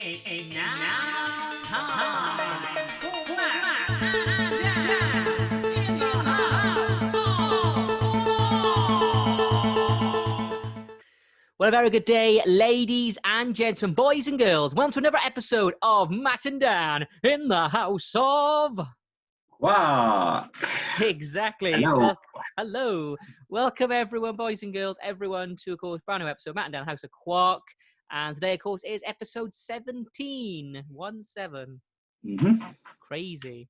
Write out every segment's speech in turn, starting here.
It's now time for Matt and Dan in the house. Well, a very good day, ladies and gentlemen, boys and girls. Welcome to another episode of Matt and Dan in the house of... Wow. Exactly. Hello. Hello. Welcome, everyone, boys and girls, everyone, to, of course, brand new episode of Matt and Dan House of Quark. And today, of course, is episode 17. 1-7. Mm-hmm. Crazy.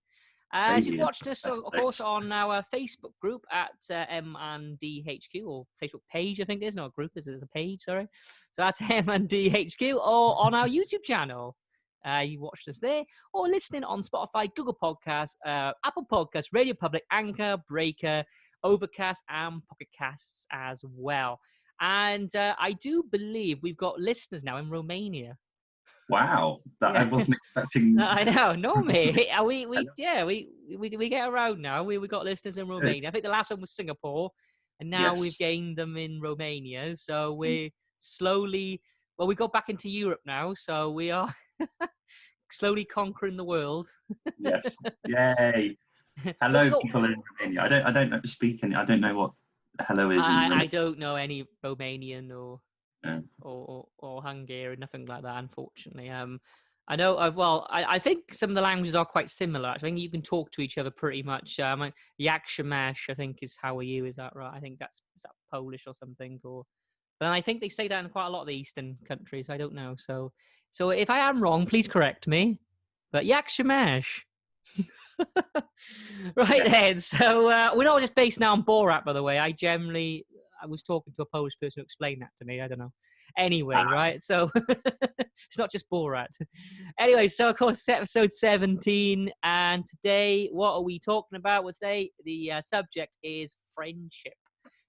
As you watched us, of course, on our Facebook group at M&DHQ, or Facebook page, I think it is, not a group, it's a page, sorry. So that's M&DHQ, or on our YouTube channel. You watched us there, or listening on Spotify, Google Podcasts, Apple Podcasts, Radio Public, Anchor, Breaker, Overcast, and Pocket Casts as well. And I do believe we've got listeners now in Romania. Wow, I wasn't expecting. I know. Normally, we get around now. We got listeners in Romania. I think the last one was Singapore, and now we've gained them in Romania. So we're slowly. Well, we got back into Europe now, so we are slowly conquering the world. Yes, yay! Hello, people in Romania. I don't speak any. I don't know what hello is. I don't know any Romanian or Hungarian, nothing like that, unfortunately. I know. I think some of the languages are quite similar. I think you can talk to each other pretty much. Yakshimash, I think, is how are you? Is that right? I think is that Polish or something, but I think they say that in quite a lot of the Eastern countries. I don't know. So if I am wrong, please correct me. But Yakshimash. Right then. So we're not just based now on Borat, by the way. I was talking to a Polish person who explained that to me. I don't know. Anyway, right? So it's not just Borat. Anyway, so of course, episode 17. And today, what are we talking about? Well, today, the subject is friendship.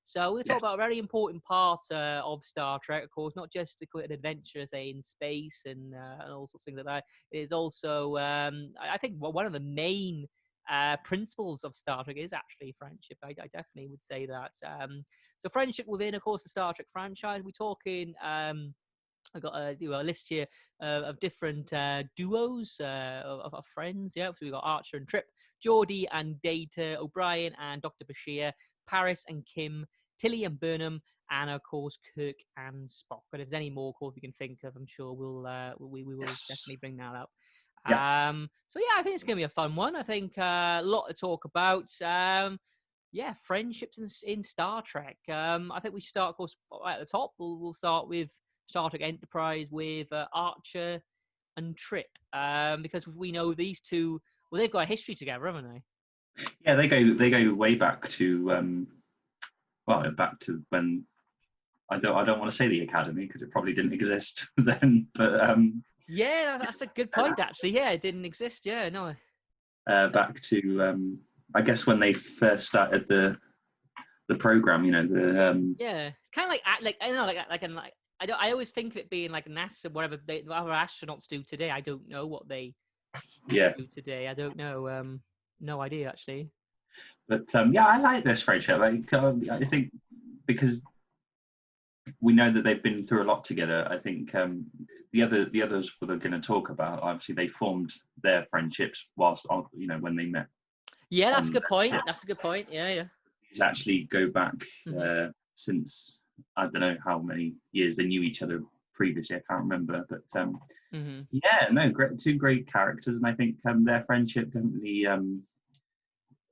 So we'll talk about a very important part of Star Trek, of course, not just an adventure, say, in space and all sorts of things like that. It is also, I think, one of the main principles of Star Trek is actually friendship. I definitely would say that. So friendship within, of course, the Star Trek franchise. We're talking... I got a list here of different duos of friends. Yeah, so we got Archer and Trip, Geordi and Data, O'Brien and Dr. Bashir, Paris and Kim, Tilly and Burnham, and of course Kirk and Spock. But if there's any more, of course, we can think of, I'm sure we will definitely bring that up. Yeah. So yeah, I think it's gonna be a fun one. I think a lot to talk about. Friendships in Star Trek. I think we should start, of course, right at the top. We'll start with Star Trek Enterprise with Archer and Trip, because we know these two. Well, they've got a history together, haven't they? Yeah, they go way back to back to when I don't want to say the Academy because it probably didn't exist then, but yeah, that's a good point actually. Yeah, it didn't exist. Yeah, no. Back to I guess when they first started the program, yeah, it's kind of like I don't know, I always think of it being like NASA, whatever our astronauts do today. I don't know what they do today. I don't know. No idea actually. But I like this friendship. I think because we know that they've been through a lot together. I think the others we're going to talk about, obviously they formed their friendships whilst when they met. Yeah, that's a good point. That's a good point. Yeah. These actually go back since I don't know how many years they knew each other previously. I can't remember, but two great characters, and I think their friendship definitely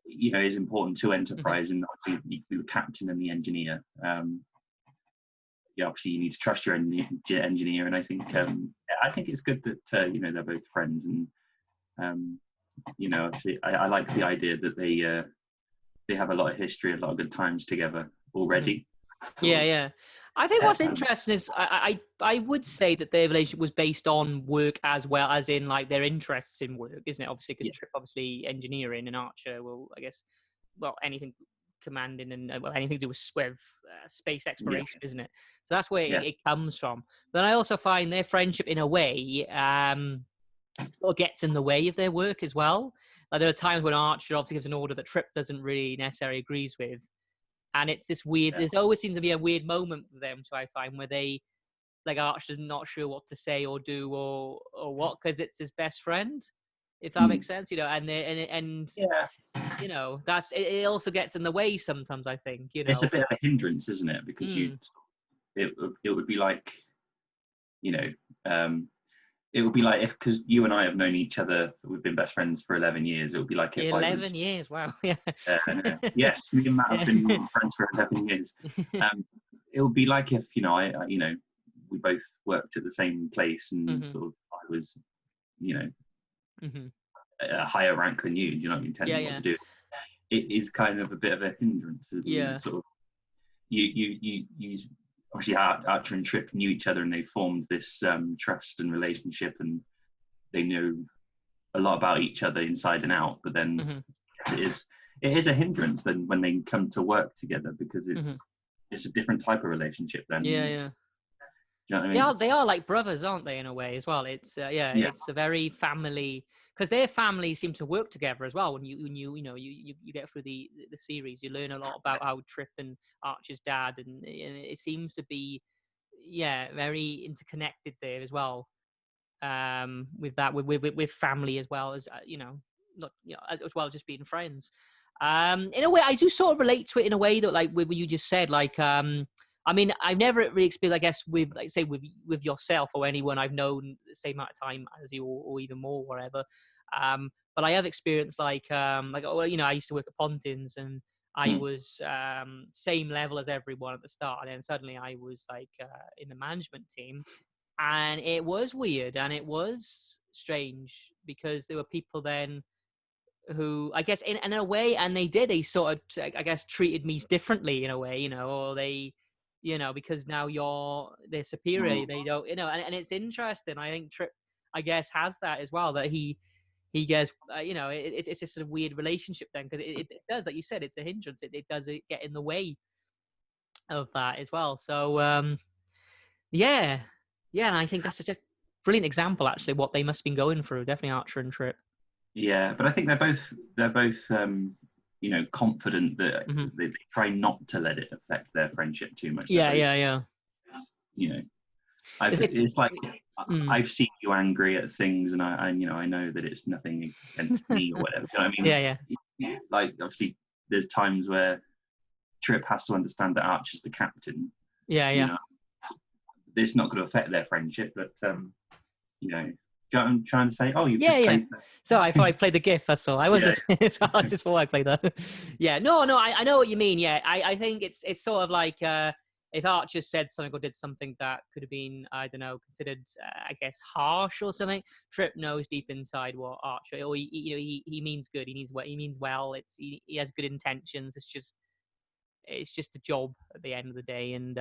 is important to Enterprise, and obviously the captain and the engineer. Obviously you need to trust your engineer, and I think it's good that they're both friends, and obviously I like the idea that they have a lot of history, a lot of good times together already. Yeah. I think what's interesting is I would say that their relationship was based on work as well as in like their interests in work, isn't it? Obviously, because Trip obviously engineering and Archer anything commanding and anything to do with space exploration, isn't it? So that's where it comes from. Then I also find their friendship in a way sort of gets in the way of their work as well. Like there are times when Archer obviously gives an order that Trip doesn't really necessarily agrees with. And it's this weird, there's always seems to be a weird moment with them, so I find, where they like Arch is not sure what to say or do or what, because it's his best friend, if that makes sense, you know. And yeah, you know, that's it also gets in the way sometimes, I think, you it's a know. bit of a hindrance, isn't it? Because it would be like, you know, it would be like if, because you and I have known each other, we've been best friends for 11 years. It would be like if I 11 was, years, wow. Yeah. yes, me and Matt have Yeah. been friends for 11 years. It would be like if, you know, you know, we both worked at the same place and sort of I was, you know, a higher rank than you, you know what I mean, telling Yeah, me what yeah, to do. It is kind of a bit of a hindrance, yeah. sort of. You obviously Archer and Trip knew each other and they formed this trust and relationship, and they knew a lot about each other inside and out. But then it is a hindrance then when they come to work together, because it's a different type of relationship then. Yeah, yeah. Do you know what I mean? They are like brothers, aren't they, in a way as well? It's yeah, it's a very family, because their families seem to work together as well. When you know you get through the series, you learn a lot about how Trip and Archer's dad, and it seems to be very interconnected there as well. With that, with family as well as you know, not as well as just being friends. In a way, I do sort of relate to it in a way that, like, with what you just said, like, I mean, I've never really experienced, I guess, with, like, say, with yourself or anyone I've known the same amount of time as you, or even more, whatever. But I have experienced, like, well, you know, I used to work at Pontins, and I was same level as everyone at the start, and then suddenly I was like in the management team, and it was weird and it was strange because there were people then who, I guess, in a way, and they sort of, I guess, treated me differently in a way, you know, or they, you know, because now they're superior, they don't, you know, and it's interesting. I think Trip, I guess, has that as well, that he gets, you know, it's just a weird relationship then, because it does, like you said, it's a hindrance. It does get in the way of that as well. So yeah, yeah, and I think that's such a brilliant example, actually, what they must have been going through. Definitely Archer and Trip. Yeah, but I think they're both you know, confident that they try not to let it affect their friendship too much. Yeah, They're both, yeah. you know, Is it? it's like I've seen you angry at things, and I you know, I know that it's nothing against me or whatever. Do you know what I mean? Yeah. Like, obviously, there's times where Trip has to understand that Archer's the captain. Yeah, You yeah. know, it's not going to affect their friendship, but you know, do you know what I'm trying to say? Oh, you've just played. So I thought I played the GIF. That's all. I was listening. So I just thought I played that. Yeah. No. I know what you mean. Yeah. I think it's sort of like if Archer said something or did something that could have been, I don't know, considered, I guess, harsh or something. Trip knows deep inside what Archer, or he means good. He means well. He has good intentions. It's just a job at the end of the day. And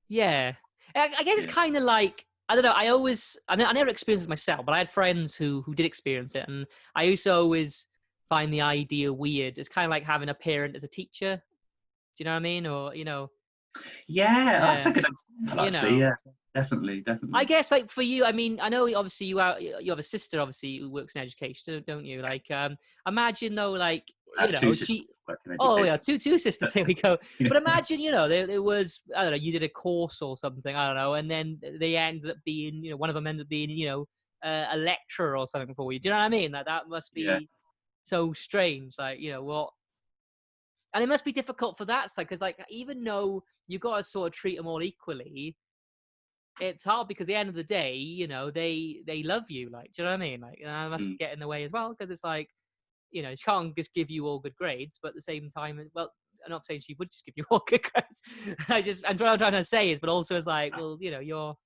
yeah, I guess it's kind of like, I don't know. I mean, I never experienced it myself, but I had friends who did experience it, and I used to always find the idea weird. It's kind of like having a parent as a teacher. Do you know what I mean? Or, you know, Yeah, that's a good example, you actually. know. Yeah, definitely. I guess, like, for you, I mean, I know obviously you have a sister, obviously, who works in education, don't you? Like, imagine though, like, I you have two know, sisters that work in oh yeah, education. two sisters. There we go. Yeah. But imagine, you know, there was, I don't know, you did a course or something, I don't know, and then they ended up being, you know, one of them ended up being, you know, a lecturer or something for you. Do you know what I mean? Like, that must Yeah. be so strange. Like, you know what? And it must be difficult for that side, because, like, even though you got to sort of treat them all equally, it's hard because at the end of the day, you know, they love you. Like, do you know what I mean? Like, that must get in the way as well, because it's like, you know, she can't just give you all good grades, but at the same time, well, I'm not saying she would just give you all good grades. I'm trying to say is, but also it's like, well, you know, you're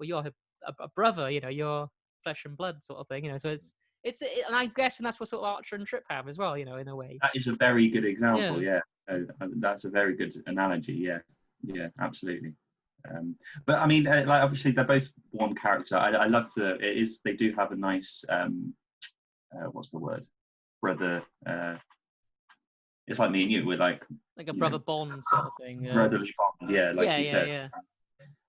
a brother, you know, you're flesh and blood sort of thing, you know. So and I'm guessing that's what sort of Archer and Trip have as well, you know, in a way. That is a very good example. Yeah. Yeah, that's a very good analogy. Yeah, absolutely. But I mean, like, obviously they're both one character. I love they do have a nice what's the word, brother. It's like me and you. We're like A brother bond sort of thing. brotherly bond. Yeah, like you said. Yeah.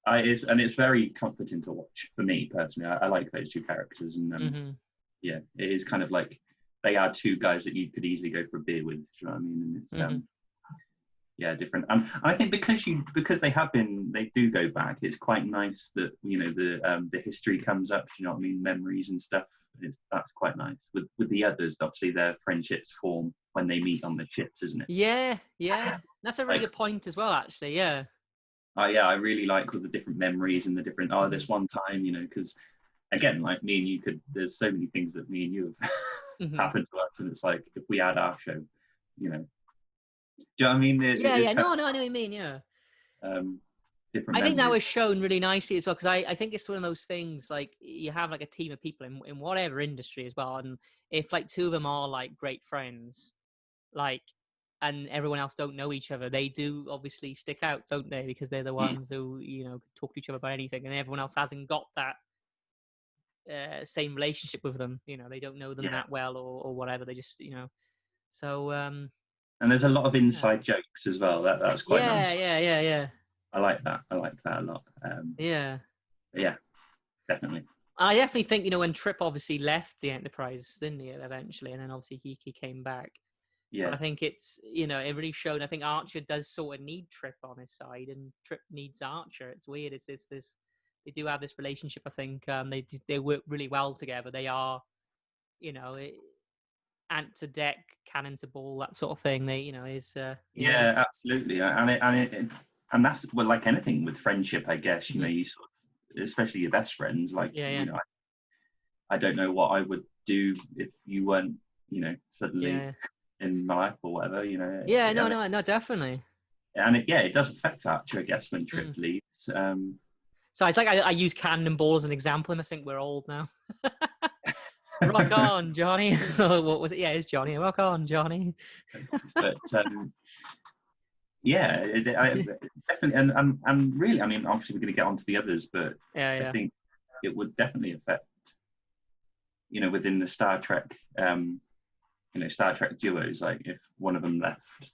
It's very comforting to watch for me personally. I like those two characters, and yeah, it is kind of like they are two guys that you could easily go for a beer with. Do you know what I mean? And it's yeah, different. And I think because they do go back. It's quite nice that the history comes up. You know what I mean? Memories and stuff. That's quite nice. With the others, obviously their friendships form when they meet on the ships, isn't it? Yeah, yeah. That's a really Like, good point as well, actually. Yeah. oh yeah, I really like all the different memories and the different. Oh, this one time, because again, like me and you there's so many things that me and you have Hmm. happened to us, and it's like if we had our show, you know, do you know what I mean? Yeah, It's yeah. kind No, no, I know what you mean. Yeah. of different I think that memories. was shown really nicely as well, because I think it's one of those things, like you have like a team of people in whatever industry as well, and if like two of them are like great friends, like, and everyone else don't know each other, they do obviously stick out, don't they? Because they're the Mm, ones who talk to each other about anything, and everyone else hasn't got that same relationship with them. They don't know them yeah, that well, or whatever. They just so and there's a lot of yeah, inside jokes as well. That's quite yeah, nice. yeah, yeah, yeah, I like that. I like that a lot. yeah. Yeah, definitely. I definitely think, when Trip obviously left the Enterprise, didn't he, eventually, and then obviously he came back. But I Yeah, think it's, it really showed. I think Archer does sort of need Trip on his side, and Trip needs Archer. It's weird. It's this. They do have this relationship. I think they work really well together. They are, you know, it, ant to deck, cannon to ball, that sort of thing. They, is yeah, yeah, absolutely. And that's well, like anything with friendship, I guess. mhm, You sort of, especially your best friends. Like yeah, yeah, I don't know what I would do if you weren't, suddenly yeah, in my life or whatever. yeah. No, no, no, definitely. It does affect Archer, I guess, when Trip Mm. leaves. So it's like I use cannonball as an example. I must think we're old now. Rock on, Johnny. What was it? Yeah, it's Johnny. Rock on, Johnny. but yeah, definitely, and really, I mean, obviously, we're going to get onto the others, but Yeah, I yeah, think it would definitely affect, within the Star Trek, Star Trek duos, like if one of them left,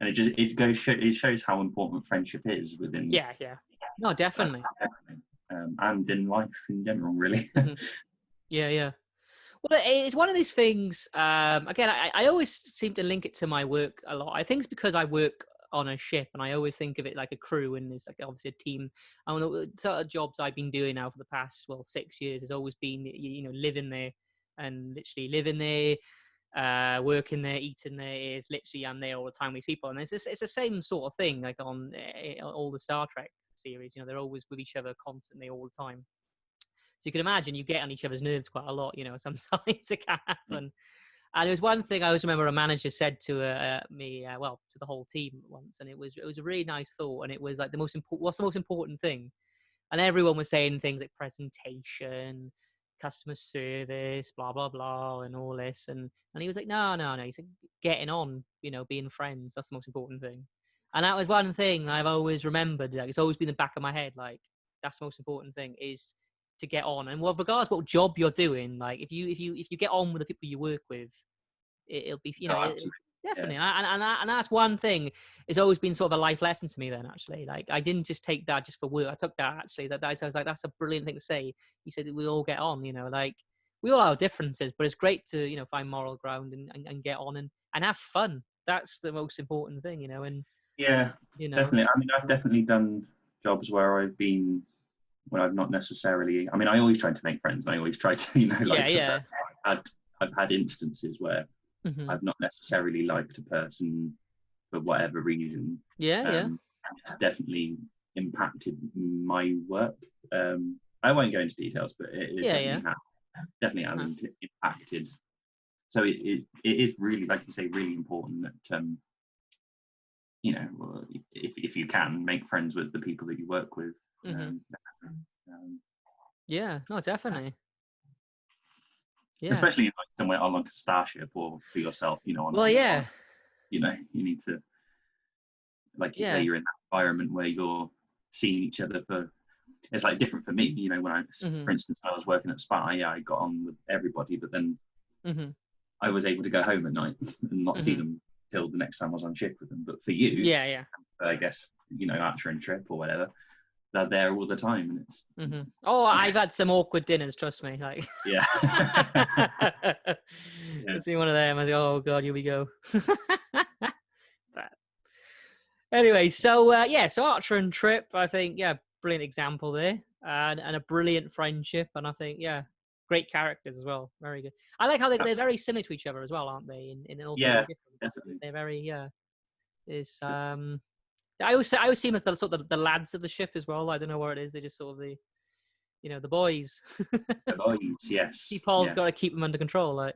and it shows how important friendship is within yeah, yeah. No, Star definitely. Trek, definitely, and in life in general, really. Hmm. Yeah, yeah. Well, it's one of these things. Again, I always seem to link it to my work a lot. I think it's because I work on a ship, and I always think of it like a crew, and it's like obviously a team. I don't know, the sort of jobs I've been doing now for the past 6 years has always been living there, and literally living there, working there, eating there. Is literally I'm there all the time with people, and it's the same sort of thing like on all the Star Trek series. They're always with each other constantly all the time. So you can imagine you get on each other's nerves quite a lot. Sometimes it can happen. And there was one thing I always remember a manager said to me, to the whole team once, and it was a really nice thought, and it was like what's the most important thing? And everyone was saying things like presentation, customer service, blah blah blah, and all this, and he was like, no, no, no. He said, getting on, being friends. That's the most important thing. And that was one thing I've always remembered. Like, it's always been in the back of my head. Like, that's the most important thing is to get on. And well, regardless what job you're doing, like if you get on with the people you work with, it'll be No, absolutely. Yeah, definitely. And that's one thing. It's always been sort of a life lesson to me. Then actually, like I didn't just take that just for work. I took that actually. I was like, that's a brilliant thing to say. He said we all get on. Like we all have differences, but it's great to find moral ground and get on and have fun. That's the most important thing. And yeah, you know, definitely. I mean, I've definitely done jobs where I've not necessarily. I mean, I always try to make friends, and I always try to, yeah, like the yeah, person. I've had instances where hmm, I've not necessarily liked a person for whatever reason. yeah, yeah, And it's definitely impacted my work. I won't go into details, but it yeah, yeah. definitely has Uh-huh. impacted. So it is really, like you say, really important that if you can make friends with the people that you work with. Hmm. Um, Yeah, no, definitely. Yeah. Especially like somewhere on like a starship or for yourself, Well, on yeah, you need to, like you say, yeah. you're in that environment where you're seeing each other for. It's like different for me, when Hmm. for instance, when I was working at Spa, yeah, I got on with everybody, but then Hmm. I was able to go home at night and not see Hmm. them till the next time I was on shift with them. But for you, Yeah, yeah. I guess, Archer and Trip or whatever, they're there all the time, and it's Hmm. Oh, I've had some awkward dinners. Trust me. Like, yeah, yeah, it's been one of them. I was like, oh god, here we go. But Anyway, so so Archer and Trip, I think, brilliant example there, and a brilliant friendship, and I think, great characters as well, very good. I like how they're very similar to each other as well, aren't they? In also Yeah, very different. definitely. They're very Is I always see them as the sort of the lads of the ship as well. I don't know what it is. They're just sort of the boys. The boys, yes, Paul's yeah, got to keep them under control, like.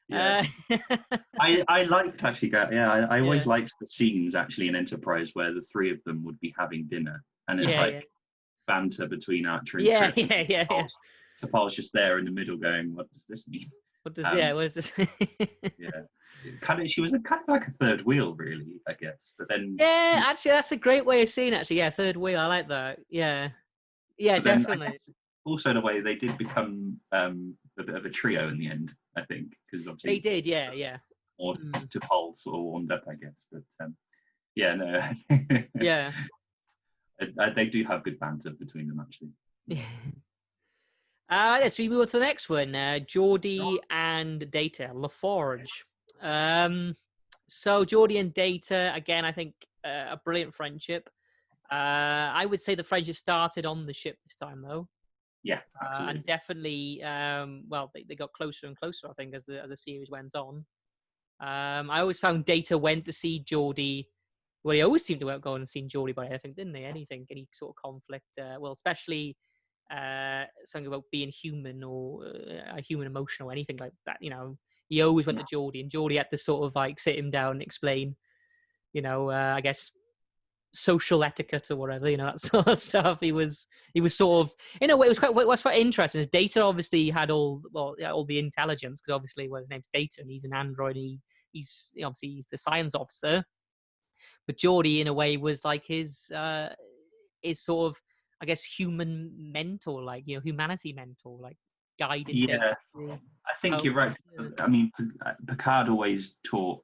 yeah. Uh, I liked actually, I yeah, always liked the scenes actually in Enterprise where the three of them would be having dinner, and it's yeah, yeah, like banter between Archer and yeah, Trip, and yeah, yeah, yeah. T'Pol's just there in the middle going, "What does this mean?" Yeah, Um, what is this? yeah, she was kind of like a third wheel, really, I guess. But then Yeah, actually, that's a great way of seeing it. Actually, yeah, third wheel. I like that. Yeah, yeah, I definitely. guess also in a way they did become a bit of a trio in the end, I think, because They obviously did. Yeah, yeah, more mm, T'Pol sort of warmed up, I guess. But yeah, no, yeah. they do have good banter between them actually. So we move on to the next one. Geordie and Data, LaForge. So Geordie and Data, again, I think a brilliant friendship. I would say the friendship started on the ship this time, though. Yeah, And absolutely. definitely, they got closer and closer, I think, as the series went on. I always found Data went to see Geordie. Well, he always seemed to go and see Geordie by anything, didn't he? Anything, any sort of conflict. Especially something about being human or human emotion or anything like that. He always went to Geordie, and Geordie had to sort of like sit him down and explain. I guess social etiquette or whatever, that sort of stuff. He was sort of, in a way, it was what's quite interesting is Data obviously had all the intelligence, because obviously, his name's Data and he's an android. He's obviously he's the science officer, but Geordie in a way was like his sort of, I guess, human mentor, like humanity mentor, like guiding Data Yeah, through I think how. you're right. Yeah. I mean, Picard always taught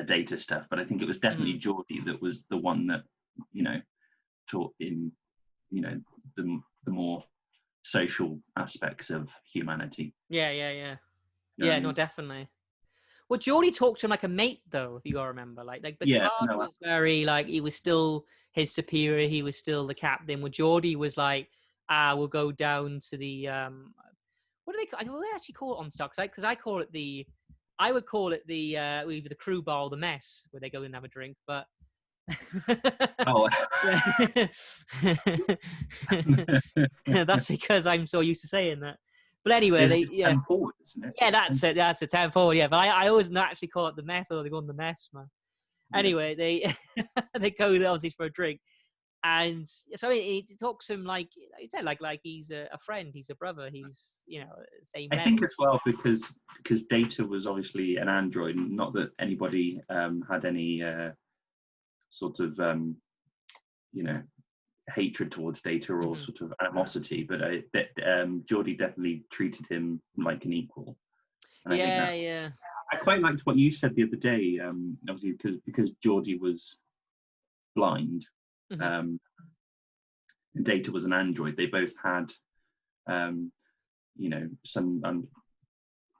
Data stuff, but I think it was definitely Mm. Geordie that was the one that you know taught him, the more social aspects of humanity. Yeah, yeah, yeah, You know what I yeah. No, mean? definitely. Well, Geordie talked to him like a mate, though, if you gotta remember. Like Yeah, Picard no, was very like, he was still his superior, he was still the captain. Well, Geordie was like, we'll go down to the what do they call? Well, they actually call it on stock, because I call it I would call it the either the crew bar or the mess, where they go and have a drink, but. oh, That's because I'm so used to saying that. But anyway, it's 10 forward, isn't it? yeah, Is it that's 10? it. That's the 10 forward. Yeah, but I always not actually call it the mess, or they go on the mess, man. Yeah, Anyway, they they go there obviously for a drink, and so he talks to him like he said, like he's a friend, he's a brother, he's same I level. think as well because Data was obviously an android, not that anybody had any sort of you know hatred towards Data or Hmm. sort of animosity, but Geordie definitely treated him like an equal, and I think Yeah, that's. yeah. I quite liked what you said the other day, obviously because Geordie was blind, Hmm. and Data was an android. They both had, some.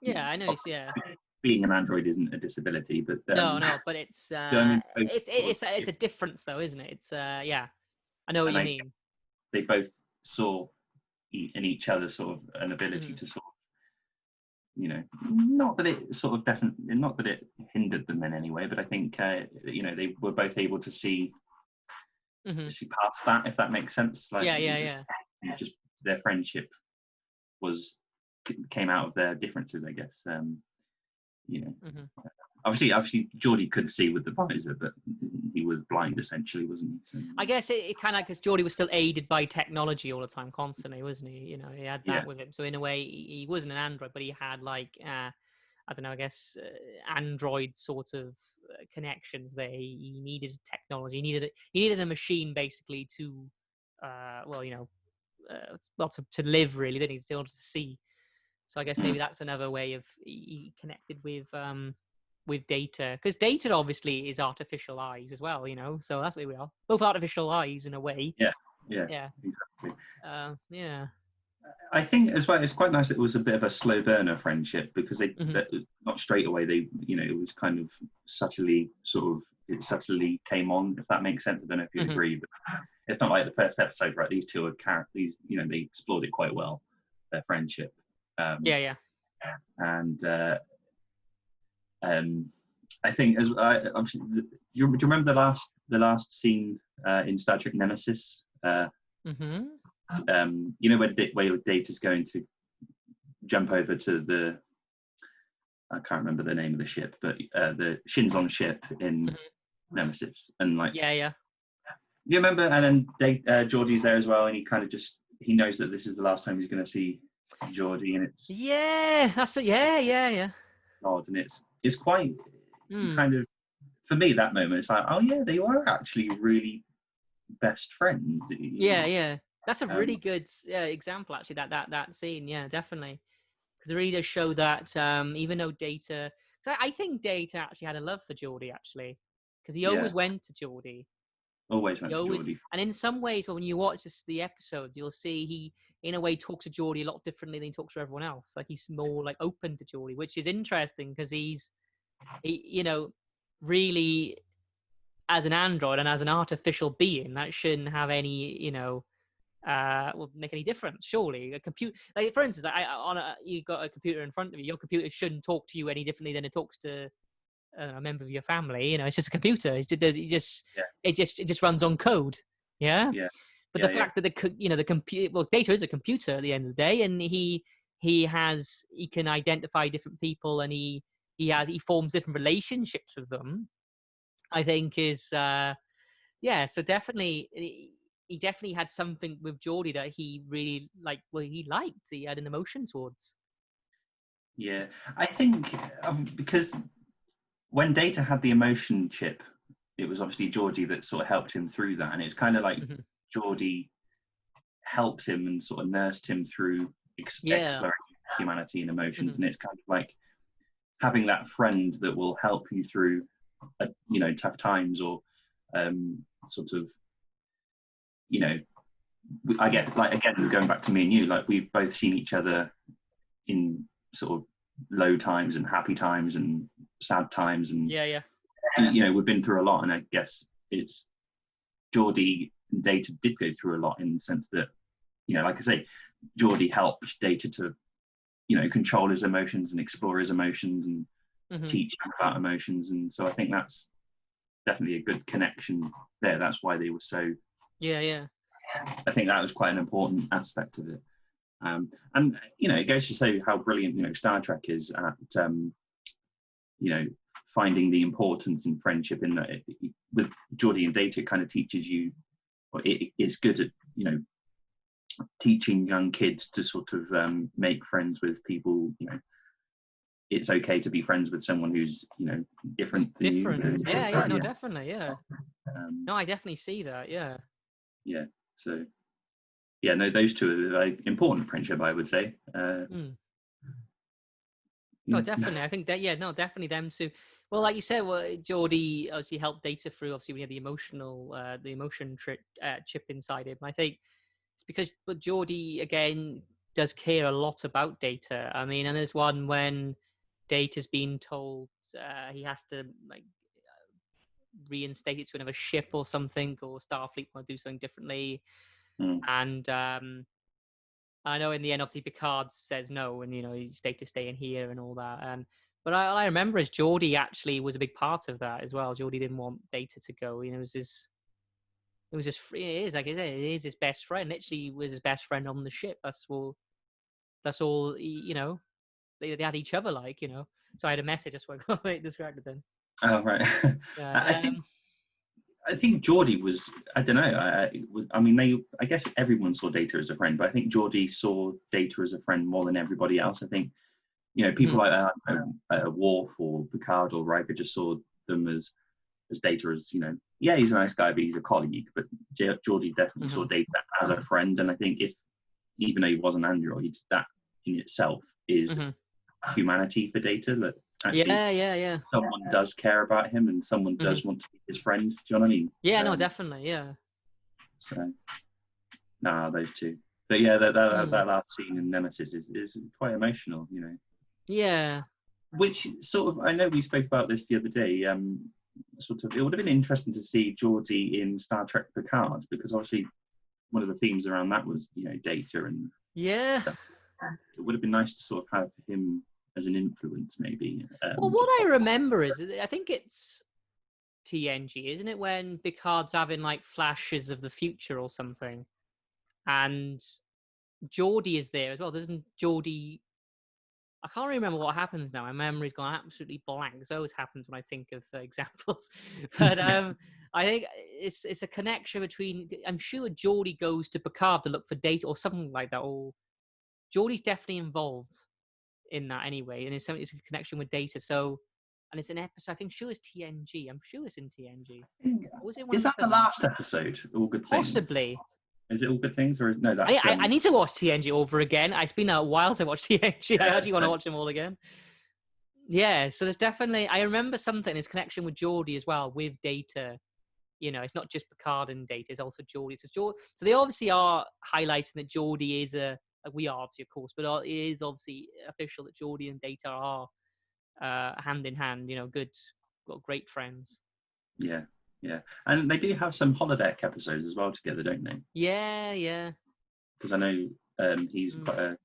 Yeah, I know. Yeah. Being an android isn't a disability, but No, no, but it's you know what I uh, mean, both it's sort of, it's a difference though, isn't it? It's yeah. I know what and you mean. they both saw in each other sort of an ability Hmm. to sort of, not that it sort of definitely, not that it hindered them in any way, but I think they were both able to Hmm. see past that, if that makes sense. Like Yeah, yeah, yeah. just their friendship was came out of their differences, I guess. You know, Hmm. obviously, Geordie could see with the visor, but he was blind essentially, wasn't he? So, I guess it kind of, because Geordie was still aided by technology all the time, constantly, wasn't he? He had yeah, that with him. So in a way, he wasn't an android, but he had like I don't know, I guess android sort of connections there. He needed technology. He needed a machine basically to, to live really. Didn't he? In order to see. So I guess mm, maybe that's another way of he connected with Data, because Data obviously is artificial eyes as well. So that's where we are. Both artificial eyes in a way. yeah, yeah, Yeah. exactly. Yeah. I think as well, it's quite nice that it was a bit of a slow burner friendship because Hmm. not straight away. It was kind of subtly sort of it subtly came on, if that makes sense. I don't know if you'd Mhm. agree, but it's not like the first episode, right? These two are these, they explored it quite well, their friendship. Yeah, yeah. And I think as obviously, do you remember the last scene in Star Trek Nemesis? Mhm. Where Data's going to jump over to the, I can't remember the name of the ship, but the Shinzon ship in Mhm. Nemesis, and like, Yeah, yeah. do you remember? And then Geordie's there as well, and he knows that this is the last time he's going to see Geordie, and it's Yeah, that's it. Yeah, yeah, yeah. odd, and it's quite Mm. kind of, for me, that moment, it's like, oh yeah, they were actually really best friends. Yeah, yeah. That's a really Um, good example, actually. That scene. Yeah, definitely. Because it really does show that even though Data, so I think Data actually had a love for Geordie, actually, because he yeah, always went to Geordie. always He went to always, Geordie. and in some ways, when you watch the episodes, you'll see he, in a way, talks to Geordie a lot differently than he talks to everyone else. Like he's more like open to Geordie, which is interesting because really as an android and as an artificial being, that shouldn't have any, will make any difference. Surely, a computer, like for instance, you got a computer in front of you. Your computer shouldn't talk to you any differently than it talks to a member of your family. It's just a computer. Yeah, It just runs on code. Yeah. yeah, But the yeah, yeah, fact that the computer, well, Data is a computer at the end of the day, and he can identify different people, and he forms different relationships with them. I think is yeah. So definitely, he definitely had something with Geordie that he really like. Well, he liked. He had an emotion towards. yeah. I think because when Data had the emotion chip, it was obviously Geordie that sort of helped him through that, and it's kind of like Mhm. Geordie helped him and sort of nursed him through Yeah. exploring humanity and emotions, Mhm. and it's kind of like having that friend that will help you through, tough times, or sort of, you know, I guess, like, again, going back to me and you, like, we've both seen each other in sort of low times and happy times and sad times, and Yeah. Yeah. we've been through a lot, and I guess it's Geordie and Data did go through a lot, in the sense that, like I say, Geordie helped Data to, control his emotions and explore his emotions and Mhm. teach him about emotions, and so I think that's definitely a good connection there. That's why they were so, Yeah. Yeah. I think that was quite an important aspect of it. And it goes to show how brilliant Star Trek is at finding the importance in friendship. In that, with Geordie and Data, it kind of teaches you, or it is good at teaching young kids to sort of make friends with people. It's okay to be friends with someone who's different than you. Different. Yeah. Yeah. No, Yeah. definitely. Yeah. Um, No, I definitely see that. Yeah. yeah. So yeah, no, those two are a very important friendship, I would say. Mm. No, Yeah. definitely. I think that, yeah, no, definitely them two. Well, like you said, well, Geordie obviously helped Data through. Obviously, we had the emotion chip inside him. I think it's because, but Geordie again does care a lot about Data. I mean, and there's one when Data's been told he has to like reinstate it to another ship or something, or Starfleet want to do something differently, Mm. and I know in the end, obviously, Picard says no, and he's Data staying here and all that. But I remember as Geordie actually was a big part of that as well. Geordie didn't want Data to go. It was just free. It is like I said, it is his best friend. Literally, was his best friend on the ship. That's all. That's all. They had each other, like. So I had a message. That's why I got distracted then. Oh, right. I Yeah. think Geordie was. I don't know. I mean, I guess everyone saw Data as a friend, but I think Geordie saw Data as a friend more than everybody else. I think people like Worf or Picard or Riker just saw them as Data as yeah, he's a nice guy, but he's a colleague. But Geordie definitely saw Mm-hmm. Data as a friend, and I think if even though he was an android, that in itself is Mm-hmm. humanity for Data. That actually Yeah. Yeah. Yeah. someone does care about him and someone Mm-hmm. does want to be his friend. Do you know what I mean? Yeah. No, definitely. Yeah. So, nah, those two. But yeah, that Mm. last scene in Nemesis is quite emotional, Yeah. Which sort of, I know we spoke about this the other day. sort of, it would have been interesting to see Geordi in Star Trek Picard, because obviously one of the themes around that was, data and Yeah. stuff. It would have been nice to sort of have him as an influence, maybe. Well, what I remember is, I think it's TNG, isn't it? When Picard's having like flashes of the future or something, and Geordi is there as well. Doesn't Geordi? I can't remember what happens now. My memory's gone absolutely blank. This always happens when I think of examples. But I think it's a connection between. I'm sure Geordi goes to Picard to look for data or something like that. Or Geordi's definitely involved in that anyway, and it's a connection with data. So, and it's an episode. I think sure it's TNG. I'm sure it's in TNG. Or was it one Is of that the last episode? All Good Things? Possibly. Is it All Good Things, or no? That's I need to watch TNG over again. It's been a while since I watched TNG. I actually want to watch them all again. Yeah, so there's definitely. I remember something. His connection with Geordi as well, with data. It's not just Picard and data. It's also Geordi. So they obviously are highlighting that Geordi is we are obviously, of course, but it is obviously official that Geordi and data are hand in hand. Got great friends. Yeah, and they do have some holodeck episodes as well together, don't they? Yeah. Because I know he's quite a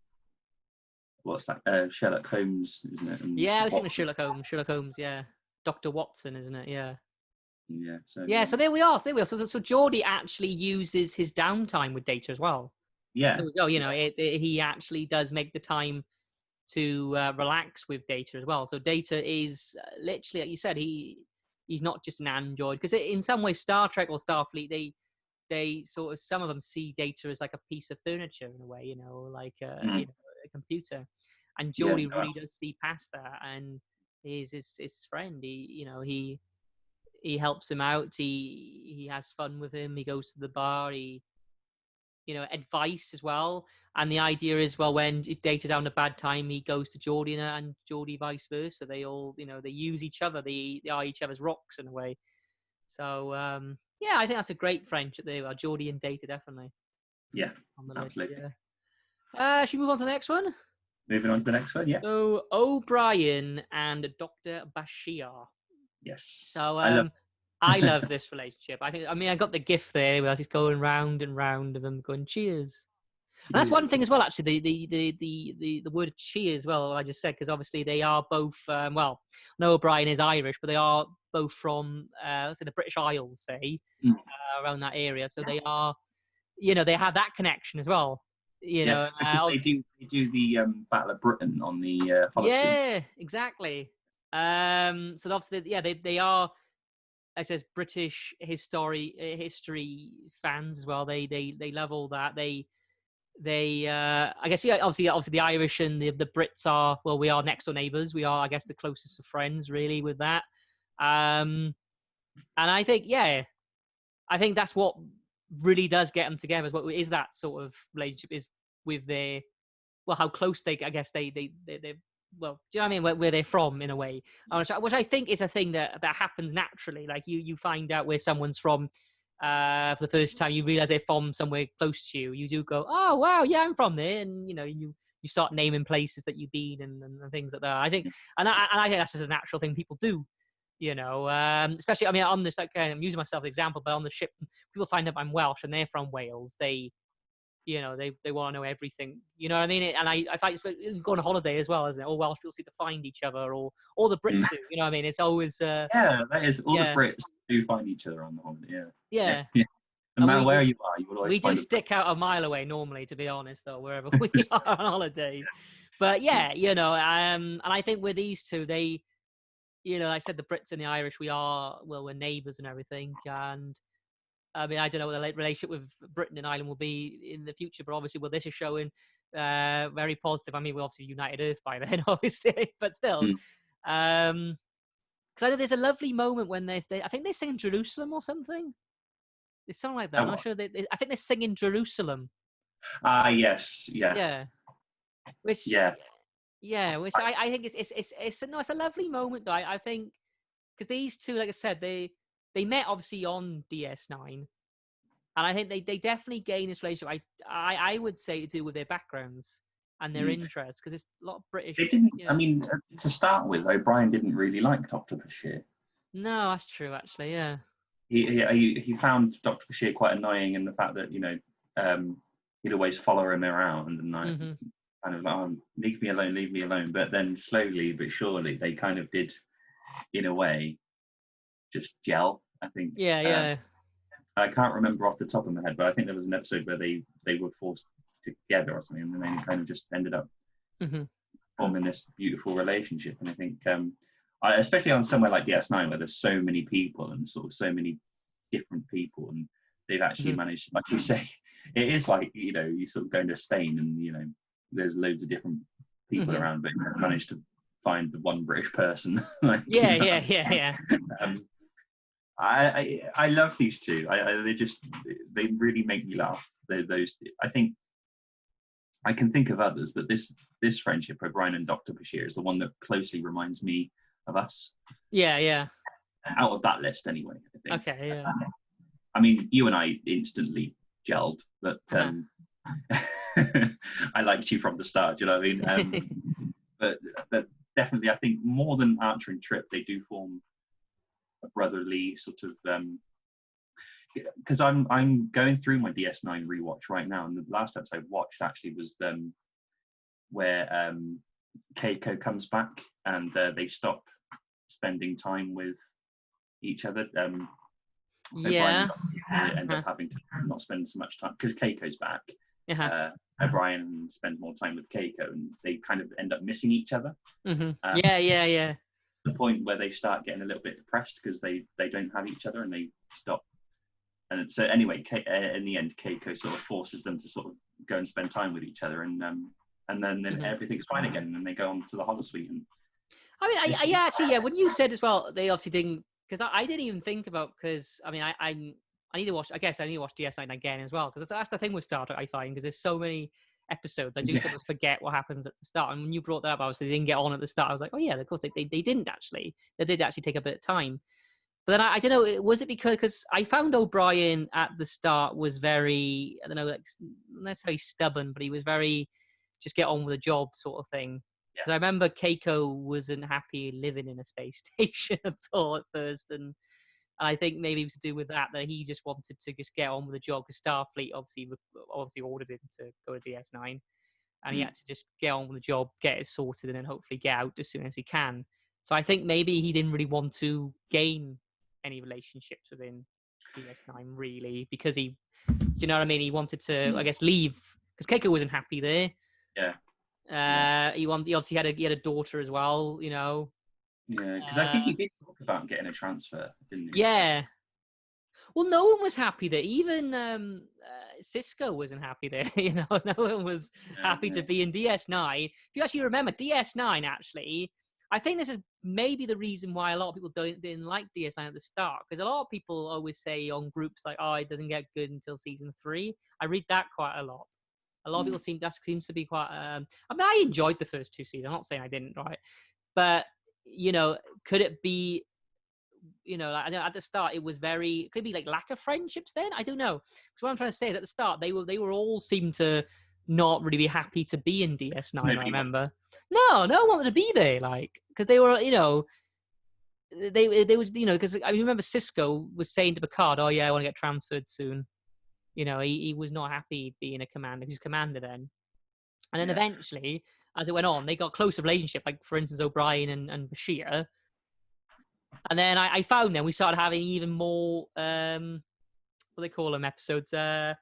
what's that? Sherlock Holmes, isn't it? And yeah, I was thinking of Watson. Sherlock Holmes. Yeah, Dr. Watson, isn't it? Yeah. Yeah. So Yeah, so there we are. So Geordi actually uses his downtime with data as well. yeah. There we go. He actually does make the time to relax with data as well. So data is literally, like you said, he's not just an android, because in some ways Star Trek or Starfleet, they sort of, some of them see data as like a piece of furniture in a way, like a computer. And Geordi really does see past that, and is his friend. He helps him out. He has fun with him. He goes to the bar. Advice as well. And the idea is, well, when Data's having a bad time, he goes to Geordi, and Geordi vice versa. They all, they use each other. They are each other's rocks in a way. So yeah, I think that's a great friendship there. Geordi and Data, definitely. Yeah, on the absolutely. list, yeah. Should we move on to the next one? Moving on to the next one, yeah. So O'Brien and Dr. Bashir. Yes. So I love this relationship. I got the gif there where he's going round and round of them going cheers. And that's one thing as well, actually, the word cheers, well, I just said, because obviously they are both, no, O'Brien is Irish, but they are both from, let's say, the British Isles, say, around that area. So they are, they have that connection as well. Yeah, because they do the Battle of Britain on the Holocene. Yeah, exactly. So obviously, yeah, they are, I says, British history fans as well. They love all that. They I guess, yeah, obviously the Irish and the Brits are, well, we are next door neighbors. We are, I guess, the closest of friends really with that. And I think, yeah, I think that's what really does get them together, is that sort of relationship is with their, well, how close they, I guess they well, do you know what I mean? Where they're from, in a way, which I think is a thing that happens naturally. Like you find out where someone's from for the first time. You realize they're from somewhere close to you. You do go, oh wow, yeah, I'm from there, and you start naming places that you've been and things like that. I think, and I think that's just a natural thing people do. Especially, I mean, on this, like, I'm using myself as an example, but on the ship, people find out I'm Welsh and they're from Wales. They want to know everything. You know what I mean? And I find it's go on a holiday as well, isn't it? All Welsh people seem to find each other, or the Brits do. You know what I mean? It's always yeah, that is all. The Brits do find each other on the holiday. Yeah. No matter where you are, you will always. We do stick out a mile away normally, to be honest, though, wherever we are on holiday. But yeah, and I think with these two, they, like I said, the Brits and the Irish, we're neighbours and everything, and. I mean, I don't know what the relationship with Britain and Ireland will be in the future, but obviously, well, this is showing very positive. I mean, we're obviously United Earth by then, obviously, but still. Because I know there's a lovely moment when I think they're singing Jerusalem or something. It's something like that. I'm not sure. I think they're singing Jerusalem. Yes, yeah. Yeah. Which I think it's a lovely moment, though. I think because these two, like I said, they met obviously on DS9, and I think they definitely gain this relationship. I would say to do with their backgrounds and their interests, because it's a lot of British. They didn't. I mean, to start with, O'Brien didn't really like Dr. Bashir. No, that's true. Actually, yeah. He found Dr. Bashir quite annoying in the fact that he'd always follow him around and like Mhm. kind of like, oh, leave me alone, leave me alone. But then slowly but surely they kind of did, in a way, just gel. I think. Yeah, yeah. I can't remember off the top of my head, but I think there was an episode where they were forced together or something, and then they kind of just ended up Mhm. forming this beautiful relationship. And I think, especially on somewhere like DS9, where there's so many people and sort of so many different people, and they've actually Mhm. managed, like you say, it is like you sort of going to Spain, and there's loads of different people Mhm. around, but you managed to find the one British person. like, Yeah, yeah, yeah, yeah. um, I love these two. They really make me laugh. Those I think I can think of others, but this friendship, O'Brien and Dr. Bashir, is the one that closely reminds me of us. Yeah, yeah. Out of that list, anyway, I think. Okay, yeah. I mean, you and I instantly gelled, but Uh-huh. I liked you from the start. Do you know what I mean? But definitely, I think more than Archer and Trip, they do form a brotherly sort of. Because I'm going through my DS9 rewatch right now, and the last episode I watched actually was where Keiko comes back and they stop spending time with each other. O'Brien and Yeah. Dr. end up Uh-huh. having to not spend so much time because Keiko's back. Uh-huh. O'Brien spends more time with Keiko, and they kind of end up missing each other. Mhm. Um, Yeah, yeah, yeah. the point where they start getting a little bit depressed because they don't have each other and they stop. And so anyway, in the end, Keiko sort of forces them to sort of go and spend time with each other, and then Mhm. everything's fine again, and then they go on to the holosuite. And I mean, it's yeah, actually, yeah. When you said as well, they obviously didn't, because I didn't even think about, because I mean, I need to watch. I guess I need to watch DS9 again as well, because that's the thing with Star Trek, I find, because there's so many episodes, I do yeah, sort of forget what happens at the start. And when you brought that up, obviously they didn't get on at the start. I was like, oh yeah, of course they didn't actually. They did actually take a bit of time. But then I don't know, was it because I found O'Brien at the start was very, I don't know, like not necessarily stubborn, but he was very just get on with the job sort of thing. yeah, Because I remember Keiko wasn't happy living in a space station at all at first, and I think maybe it was to do with that he just wanted to just get on with the job, because Starfleet obviously ordered him to go to DS9, and he mm, had to just get on with the job, get it sorted, and then hopefully get out as soon as he can. So I think maybe he didn't really want to gain any relationships within DS9 really, because do you know what I mean? He wanted to, I mm, guess, leave because Keiko wasn't happy there. yeah, yeah, He obviously had a daughter as well, you know. yeah. Because I think Uh, he did talk about getting a transfer, didn't he? yeah. Well, no one was happy there. Even Cisco wasn't happy there. You know, no one was Yeah, happy yeah. to be in DS9. If you actually remember DS9, actually, I think this is maybe the reason why a lot of people didn't like DS9 at the start, because a lot of people always say on groups like, "Oh, it doesn't get good until season 3." I read that quite a lot. A lot of people Mm. seems to be quite. I mean, I enjoyed the first 2 seasons. I'm not saying I didn't, right? But you know, could it be, like, I know at the start it was it could be like lack of friendships then. I don't know. Because what I'm trying to say is at the start they were all seemed to not really be happy to be in DS9. I Nobody wants. remember. No one wanted to be there, like, because they were, they was, because I remember Cisco was saying to Picard, "Oh yeah, I want to get transferred soon." He was not happy being a commander. He was commander then, and then Yeah, eventually, as it went on, they got closer relationship. Like for instance, O'Brien and Bashir. And then I found then we started having even more what they call them episodes. Uh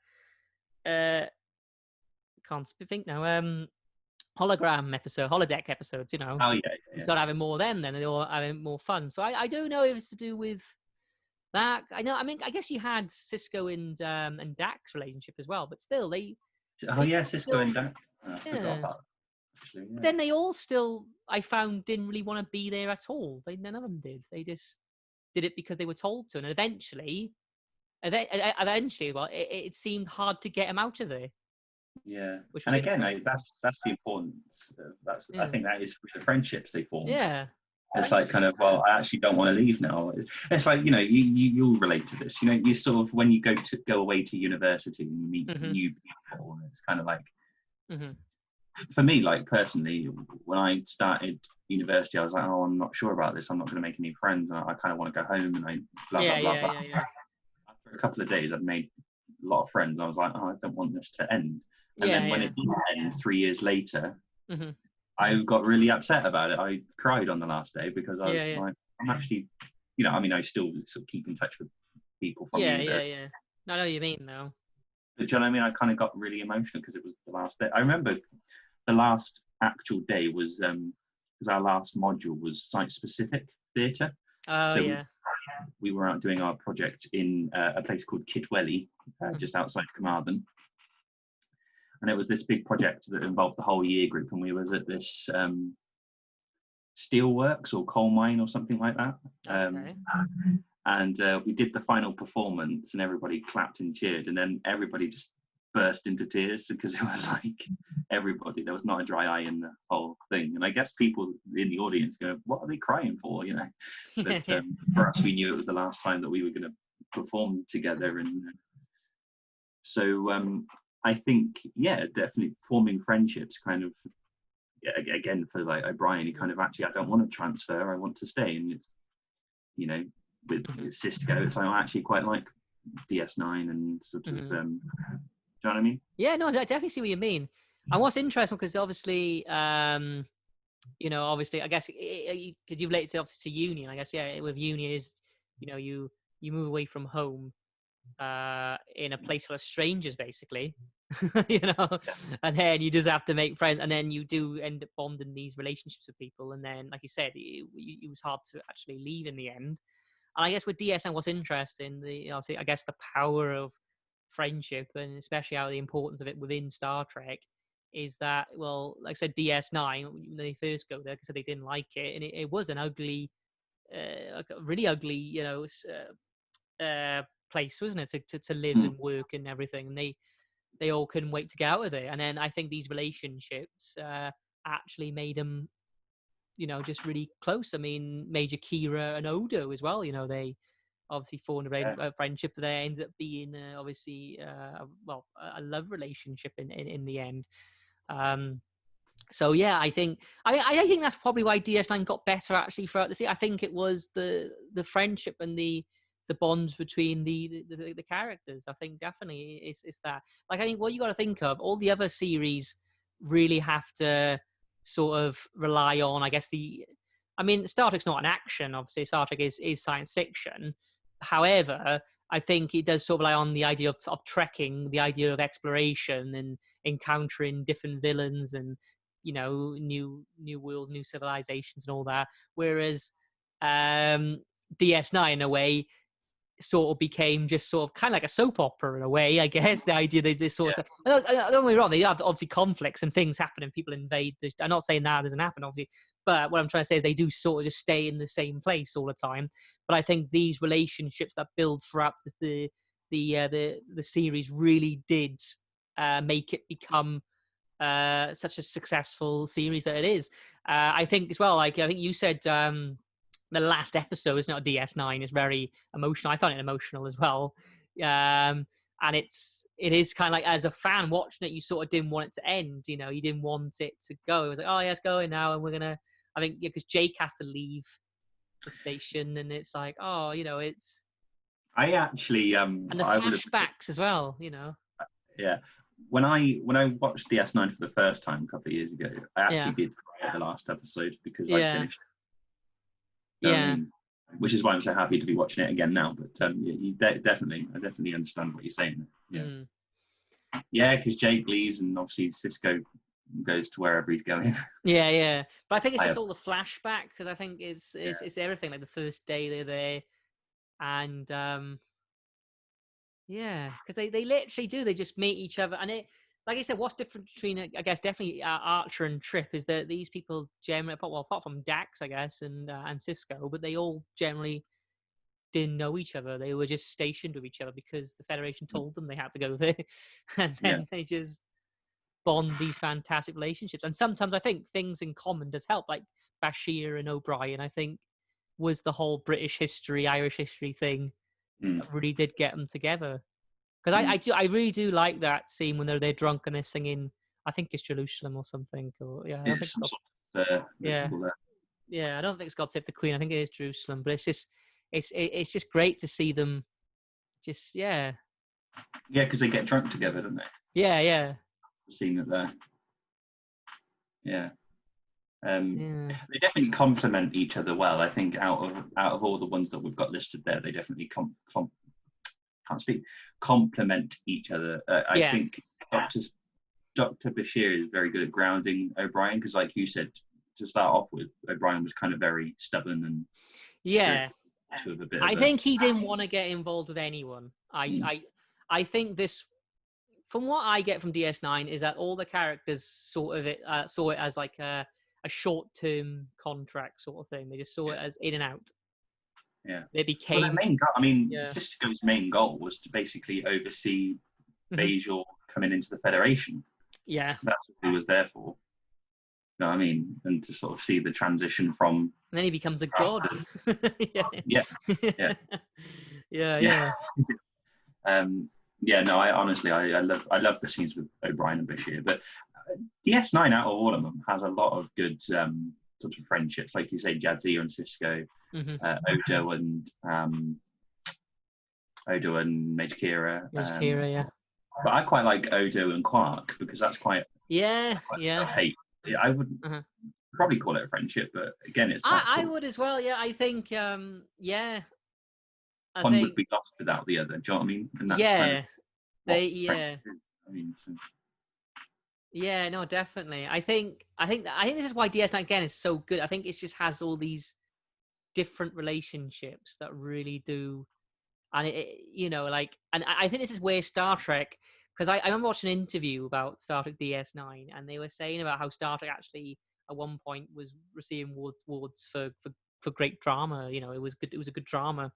can't think now. Hologram episode, holodeck episodes. oh yeah, We yeah, started having more then. Then they were having more fun. So I don't know if it's to do with that. I know. I mean, I guess you had Cisco and Dax relationship as well, but still yeah. Oh they yeah, all Cisco still, and Dax. I forgot yeah. about that, actually. But Yeah. then they all still, I found, didn't really want to be there at all. None of them did. They just did it because they were told to, and eventually, well, it seemed hard to get him out of there, Yeah, which and was again, interesting. that's the importance. I Yeah, think that is the friendships they formed. yeah, It's like kind of, well, I actually don't want to leave now. It's like, you'll relate to this. You sort of, when you go away to university and you meet hmm new people, and it's kind of like hmm for me, like personally, when I started university, I was like, oh, I'm not sure about this. I'm not going to make any friends, and I kind of want to go home, and I blah blah Yeah, blah yeah, blah. yeah, yeah. After a couple of days, I'd made a lot of friends. I was like, oh, I don't want this to end. And Yeah, then when yeah. it did end 3 years later, Hmm. I got really upset about it. I cried on the last day because I Yeah, was yeah. like, I'm actually, I mean, I still sort of keep in touch with people from Yeah, yeah, university. yeah. I know what you mean, though. But do you know what I mean? I kind of got really emotional because it was the last day. I remember the last actual day was because our last module was site-specific theatre. Oh, So yeah. we were out doing our project in a place called Kidwelly, Mhm. just outside Carmarthen. And it was this big project that involved the whole year group, and we was at this steelworks or coal mine or something like that. Okay. And we did the final performance, and everybody clapped and cheered, and then everybody just burst into tears because it was like everybody. There was not a dry eye in the whole thing, and I guess people in the audience go, "What are they crying for?" But Yeah, yeah. for us, we knew it was the last time that we were going to perform together, and so I think, yeah, definitely forming friendships kind of, again, for like O'Brien, he kind of actually, I don't want to transfer, I want to stay. And it's, with Mhm. Cisco, it's like, I actually quite like DS9 and sort of, Mhm. do you know what I mean? Yeah, no, I definitely see what you mean. And what's interesting, because obviously, obviously, I guess because you've related to obviously to union. I guess, yeah, with union is, you move away from home, in a place full of strangers, basically, you know, and then you just have to make friends, and then you do end up bonding these relationships with people, and then, like you said, it was hard to actually leave in the end. And I guess with DSM, what's interesting, I guess the power of friendship, and especially how the importance of it within Star Trek, is that, well, like I said, DS9, when they first go there, because they didn't like it, and it was an ugly, like a really ugly, place, wasn't it, to live Mm. and work and everything, and they all couldn't wait to get out of there. And then I think these relationships actually made them, just really close. I mean, Major Kira and Odo as well. They obviously formed Yeah. a friendship. They ended up being obviously, a love relationship in the end. So yeah, I think that's probably why DS9 got better actually throughout the series. I think it was the friendship and the bonds between the characters. I think definitely it's that. Like, I think what you got to think of, all the other series really have to sort of rely on, I guess, I mean, Star Trek's not an action, obviously. Star Trek is science fiction. However, I think it does sort of rely on the idea of trekking, the idea of exploration and encountering different villains and, new worlds, new civilizations, and all that. Whereas DS9, in a way, sort of became just sort of kind of like a soap opera in a way, I guess. The idea that this sort of stuff. Don't get me wrong, they have obviously conflicts and things happen and people invade. I'm not saying that doesn't happen, obviously, but what I'm trying to say is they do sort of just stay in the same place all the time. But I think these relationships that build throughout the series really did make it become such a successful series that it is. I think as well, like I think you said, the last episode is not DS9 is very emotional. I found it emotional as well. And it is kind of like, as a fan watching it, you sort of didn't want it to end. You didn't want it to go. It was like, oh yeah, it's going now, and we're gonna. I think, yeah, because Jake has to leave the station, and it's like, oh, it's I actually, and the I would have, flashbacks as well. yeah. When I watched DS9 for the first time a couple of years ago, I actually Yeah, did cry at the last episode because I yeah, finished. You know what I yeah. mean? Which is why I'm so happy to be watching it again now. But yeah, I definitely understand what you're saying. Yeah, Mm. yeah, because Jake leaves and obviously Cisco goes to wherever he's going. Yeah, yeah. But I think it's I just have, all the flashback, because I think yeah, it's everything. Like the first day they're there, and yeah, because they literally do. They just meet each other, and like I said, what's different between, I guess, definitely Archer and Trip is that these people generally, apart from Dax, I guess, and Cisco, but they all generally didn't know each other. They were just stationed with each other because the Federation told them they had to go there, and yeah, then they just bond these fantastic relationships. And sometimes I think things in common does help, like Bashir and O'Brien, I think, was the whole British history, Irish history thing mm, that really did get them together. Because mm, I really do like that scene when they're drunk and they're singing I think it's Jerusalem or something. Or I don't Yeah, think it's some God. sort of Yeah, ritual there. yeah. I don't think it's God Save the Queen. I think it is Jerusalem. But it's just great to see them. Just Yeah, because they get drunk together, don't they? yeah. Seeing it there. Yeah. Yeah. They definitely complement each other well. I think out of all the ones that we've got listed there, they definitely complement each other. I Yeah. think Dr. Bashir is very good at grounding O'Brien because, like you said, to start off with, O'Brien was kind of very stubborn and Yeah. strict, to a bit I of a. think he didn't want to get involved with anyone. Mm, I think this, from what I get from DS9, is that all the characters saw it as like a short-term contract sort of thing. They just saw yeah, it as in and out. yeah. They Well, their became main goal, I mean, yeah. Sisko's main goal was to basically oversee Mhm. Bajor coming into the Federation. Yeah. That's what he was there for. You know what I mean? And to sort of see the transition from. And then he becomes a god. Yeah. Yeah, yeah, Yeah, yeah. yeah. Yeah, no, I love the scenes with O'Brien and Bashir, but DS9 out of all of them has a lot of good sort of friendships, like you say, Jadzia and Sisko, Mm-hmm. Odo and Major Kira. There's Kira, yeah. But I quite like Odo and Quark because that's quite Yeah, a hate. I would Uh-huh. probably call it a friendship, but again, it's that I sort of would as well, yeah. I think yeah. I one would think be lost without the other. Do you know what I mean? And that's kind of yeah. what They friendship yeah. is. I mean, so, Yeah, no, definitely. I think this is why DS9 again is so good. I think it just has all these different relationships that really do, and like, and I think this is where Star Trek, because I remember watching an interview about Star Trek DS9, and they were saying about how Star Trek actually at one point was receiving awards for great drama. It was good. It was a good drama, and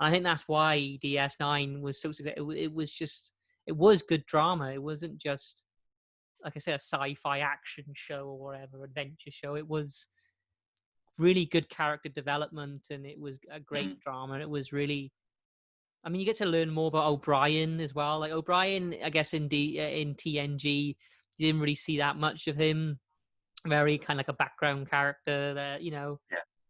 I think that's why DS9 was so successful. It was good drama. It wasn't just, like I said, a sci-fi action show or whatever, adventure show. It was really good character development, and it was a great mm, drama. It was really, I mean, you get to learn more about O'Brien as well. Like O'Brien, I guess in TNG, you didn't really see that much of him. Very kind of like a background character that yeah,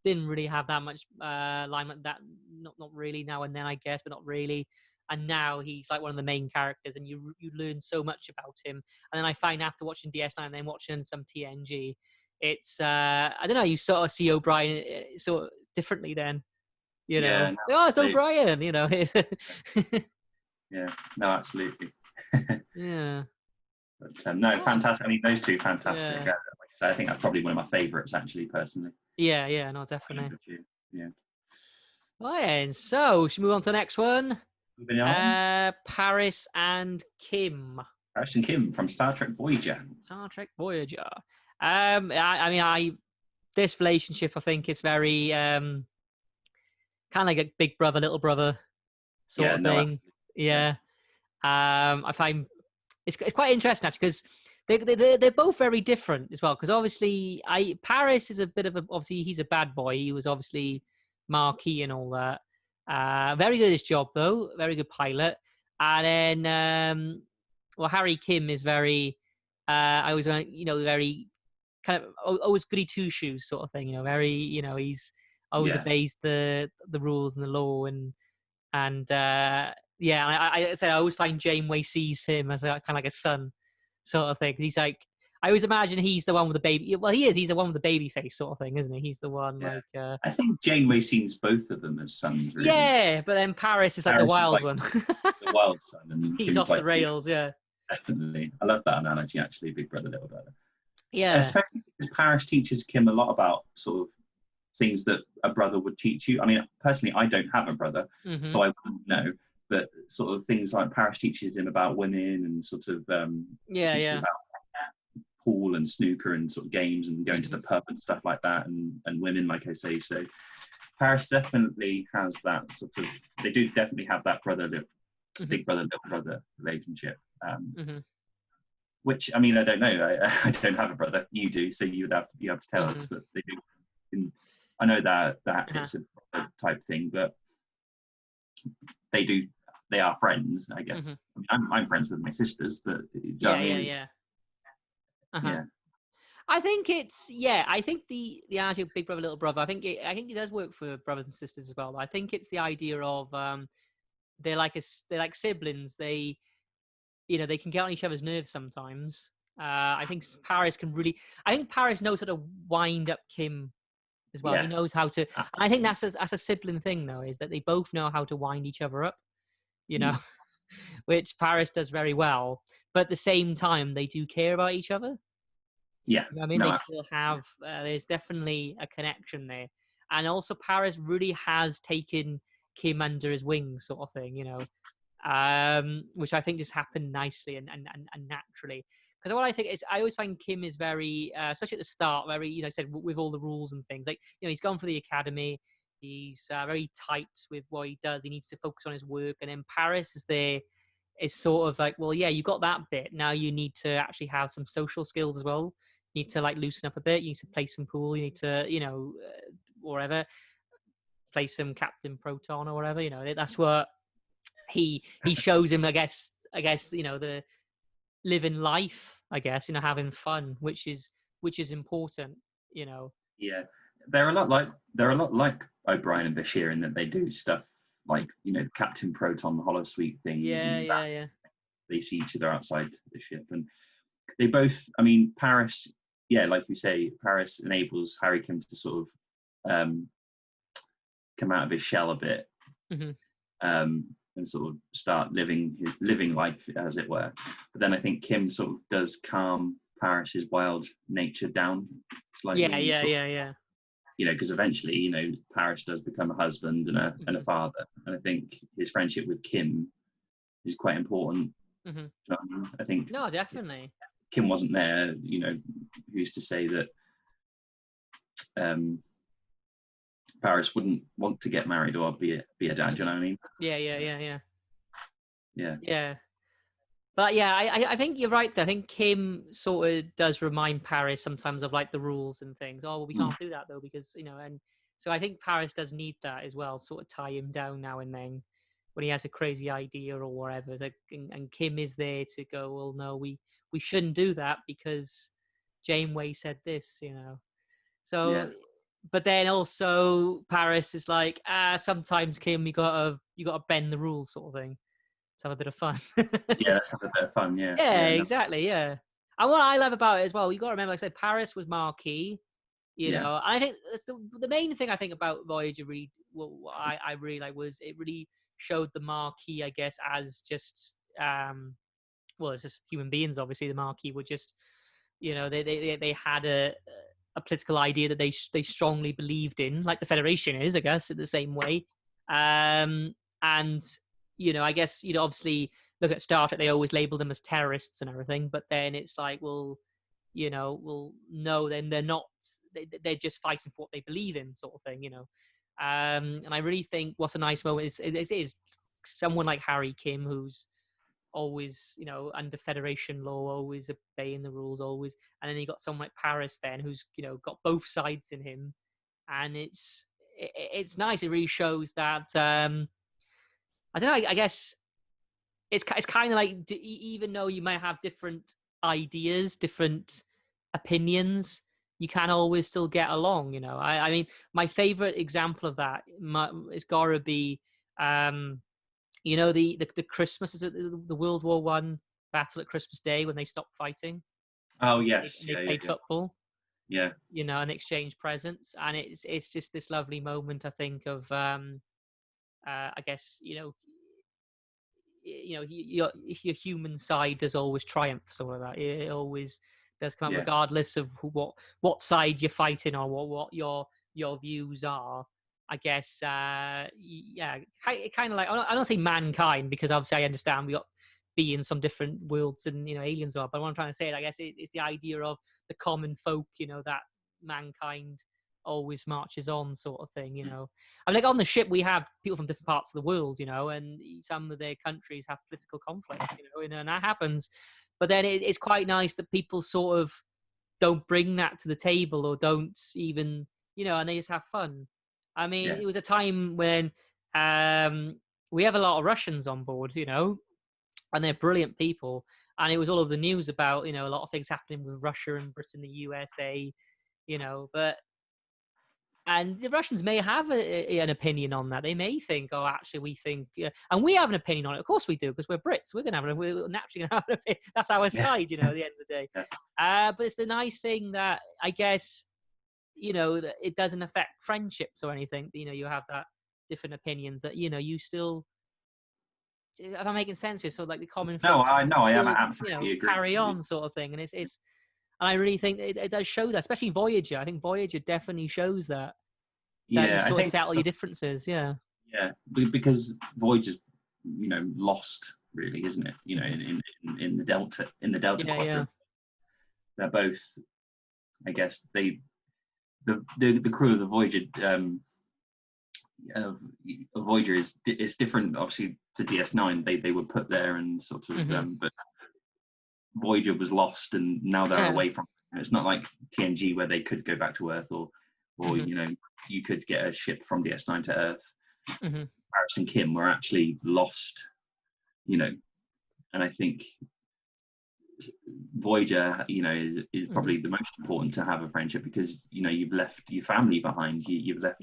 didn't really have that much limelight. That not really now and then, I guess, but not really. And now he's like one of the main characters, and you learn so much about him. And then I find after watching DS9 and then watching some TNG, it's I don't know. You sort of see O'Brien sort of differently then. yeah, no, Oh, it's absolutely. O'Brien. Yeah, no, absolutely. Yeah. But no, Oh, fantastic. I mean, those two fantastic. yeah. Like I said, I think that's probably one of my favourites, actually, personally. Yeah, no, definitely. Yeah. Oh, yeah, and so should we move on to the next one? Moving on, Paris and Kim. Harrison Kim from Star Trek Voyager. Star Trek Voyager. I mean, this relationship, I think, is very kind of like a big brother, little brother sort Yeah, of no, thing. absolutely. Yeah, Yeah. I find it's quite interesting actually because they're both very different as well. Because obviously, Paris is a bit of obviously he's a bad boy. He was obviously marquee and all that. Very good at his job though. Very good pilot. And then well, Harry Kim is very I always very kind of always goody two shoes sort of thing. Very he's always yeah, obeys the rules and the law and yeah, I said I always find Janeway sees him as a kind of like a son sort of thing. He's like, I always imagine he's the one with the baby. Well, he is. He's the one with the baby face sort of thing, isn't he? He's the one yeah. like. I think Janeway sees both of them as sons, really. Yeah, but then Paris is like the Paris is wild like one. the wild son, and He's Kim's off the like, yeah, rails. Yeah. definitely. I love that analogy, actually, big brother, little brother. Yeah. Especially because Paris teaches Kim a lot about sort of things that a brother would teach you. I mean, personally, I don't have a brother, Mhm. so I wouldn't know. But sort of things like Paris teaches him about women and sort of Yeah. teaches Yeah. about pool and snooker and sort of games and going to the Mhm. pub and stuff like that, and women, like I say. So Paris definitely has that sort of. They do definitely have that Mhm. big brother, little brother relationship. Mhm. Which I mean, I don't know. I don't have a brother. You do, so you have to tell us. Mhm. But they do. I know that Uh-huh. it's a brother type thing, but they do. They are friends, I Mhm. guess. I mean, I'm friends with my sisters, but you know what Yeah. I mean, Yeah. Yeah. Uh-huh. Yeah, I think it's yeah. I think the idea of big brother, little brother. I think it does work for brothers and sisters as well. I think it's the idea of they're like siblings. They they can get on each other's nerves sometimes. I think Paris can really. I think Paris knows how to wind up Kim as well. He yeah, knows how to. And I think absolutely. that's a sibling thing though, is that they both know how to wind each other up. You know, Mm. which Paris does very well. But at the same time, they do care about each other. Yeah, You know what I mean? no, They absolutely. still have, there's definitely a connection there. And also, Paris really has taken Kim under his wings, sort of thing, which I think just happened nicely and naturally. Because what I think is, I always find Kim is very, especially at the start, very, I said, with all the rules and things. Like, he's gone for the academy. He's very tight with what he does. He needs to focus on his work. And then Paris is there, is sort of like, well, yeah, you got that bit. Now you need to actually have some social skills as well. You need to like loosen up a bit. You need to play some pool. You need to, whatever, play some Captain Proton or whatever. That's what he shows him. I guess the living life. I guess having fun, which is important. You know. Yeah, they're a lot like O'Brien and Bashir in that they do stuff like Captain Proton, the Holosuite things, Yeah, and yeah, yeah. they see each other outside the ship, and they both. I mean, Paris. Yeah, like you say, Paris enables Harry Kim to sort of come out of his shell a bit, Hmm. and sort of start living life, as it were. But then I think Kim sort of does calm Paris's wild nature down Yeah, slightly, yeah, sort of, yeah, yeah. because eventually, Paris does become a husband and a Hmm. father. And I think his friendship with Kim is quite important. Hmm. You know what I mean? I think No, definitely. Kim wasn't there, who's to say that um, Paris wouldn't want to get married or be a dad, you Hmm. know what I mean? Yeah, yeah, yeah, yeah, Yeah. yeah. But yeah, I think you're right. There. I think Kim sort of does remind Paris sometimes of like the rules and things. Oh, well, we Mm. can't do that though because and so I think Paris does need that as well, sort of tie him down now and then when he has a crazy idea or whatever. It's like, and Kim is there to go. Well, no, we shouldn't do that because Janeway said this. Yeah. So, but then also Paris is like, sometimes Kim, you gotta bend the rules, sort of thing. Let's have a bit of fun. Yeah, let's have a bit of fun. Yeah. Yeah, Yeah. No. exactly. Yeah. And what I love about it as well, you got to remember, like I said, Paris was marquee. Yeah. I think that's the main thing I think about Voyager. What I really like was it really showed the marquee, I guess, as just well, it's just human beings. Obviously, the marquee were just they had a political idea that they strongly believed in, like the Federation is, I guess, in the same way. And I guess obviously look at Star Trek, they always label them as terrorists and everything, but then it's like, well, well, no, then they're not. They're just fighting for what they believe in, sort of thing. And I really think what's a nice moment is someone like Harry Kim, who's always, under Federation law, always obeying the rules, always. And then you got someone like Paris, then, who's got both sides in him, and it's nice. It really shows that. I don't know. I guess it's kind of like even though you might have different ideas, different opinions, you can always still get along. I mean, my favorite example of that is gotta be the Christmas, is it the World War I battle at Christmas Day when they stopped fighting Oh and yes. they Yeah. Yeah. played Yeah. football, Yeah. and exchanged presents, and it's just this lovely moment, I think, of I guess your human side does always triumph, sort of that. It always does come up, Yeah. regardless of what side you're fighting or what your views are. I guess, yeah, kind of like, I don't say mankind, because obviously I understand we got beings from different worlds and aliens are. But what I'm trying to say, I guess, it's the idea of the common folk, that mankind always marches on, sort of thing. I mean, like on the ship, we have people from different parts of the world, and some of their countries have political conflict, and that happens. But then it's quite nice that people sort of don't bring that to the table, or don't even, and they just have fun. I mean, Yeah. it was a time when we have a lot of Russians on board, and they're brilliant people. and it was all over the news about, a lot of things happening with Russia and Britain, the USA, but. And the Russians may have an opinion on that. They may think, oh, actually, we think, and we have an opinion on it. Of course we do, because we're Brits. We're naturally going to have an opinion. That's our side, at the end of the day. Yeah. But it's the nice thing that, I guess, that it doesn't affect friendships or anything. You have that different opinions that, you still, if I'm making sense here, so like the common No, friendship I know, I am still, absolutely agree. carry on sort of thing. And and I really think it does show that, especially Voyager. I think Voyager definitely shows that you Yeah, I sort of think settle your differences. Yeah. yeah, because Voyager's lost really, isn't it? In the Delta Yeah, yeah. Quadrant, they're both. I guess the crew of the Voyager Voyager is different, obviously, to DS9. They were put there and sort of, but Voyager was lost and now they're away from. It's not like TNG where they could go back to Earth or you could get a ship from DS9 to Earth. Paris and Kim were actually lost, and I think Voyager, is probably the most important to have a friendship because you've left your family behind. You've left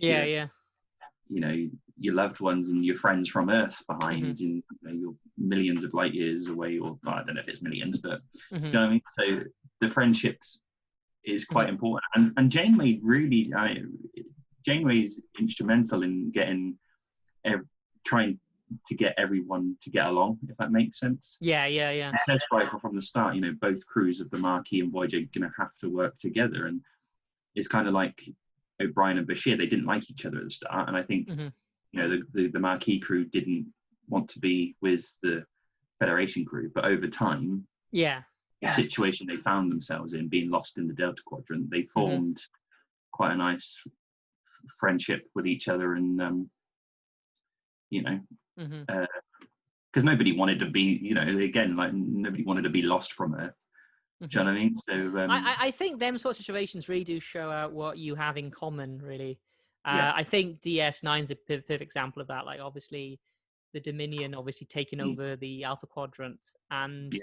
your loved ones and your friends from Earth behind, and you're millions of light years away, or well, I don't know if it's millions, but you know what I mean. So the friendships is quite important, and Janeway really, Janeway is instrumental in trying to get everyone to get along, if that makes sense. Yeah. It says right from the start, both crews of the Maquis and Voyager are going to have to work together, and it's kind of like O'Brien and Bashir. They didn't like each other at the start, and I think the Maquis crew didn't want to be with the Federation crew, but over time, the situation they found themselves in, being lost in the Delta Quadrant, they formed quite a nice friendship with each other, and because nobody wanted to be, again, like nobody wanted to be lost from Earth. Do you know what I mean? So I think them sort of situations really do show out what you have in common, really. I think DS9 is a perfect example of that. Like, obviously, the Dominion obviously taking over the Alpha Quadrant, and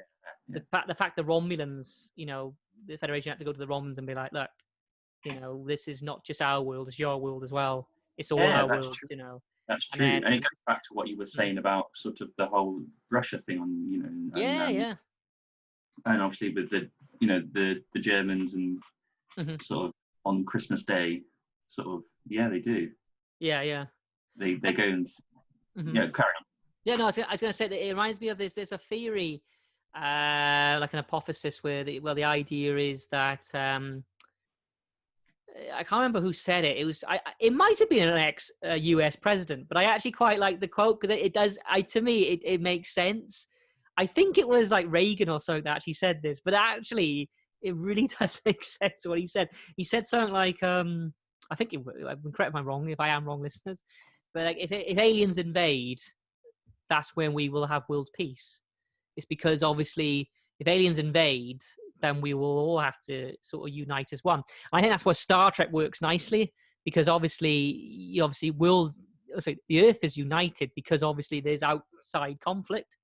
the fact the Romulans, the Federation had to go to the Romulans and be like, look, this is not just our world; it's your world as well. It's all our worlds, That's true, and it goes back to what you were saying about sort of the whole Russia thing on, and obviously with the Germans and sort of on Christmas Day, sort of they do. Yeah. They go and carry on. Yeah, no, I was going to say that it reminds me of this. There's a theory, like an hypothesis, where the idea is that I can't remember who said it. It might have been an ex-US president, but I actually quite like the quote because it does. To me, it makes sense. I think it was like Reagan or something that actually said this, but actually, it really does make sense what he said. He said something like, I think, correct if I'm wrong, if I am wrong, listeners, but like if aliens invade, that's when we will have world peace. It's because obviously if aliens invade, then we will all have to sort of unite as one. And I think that's where Star Trek works nicely, because obviously the Earth is united because obviously there's outside conflict.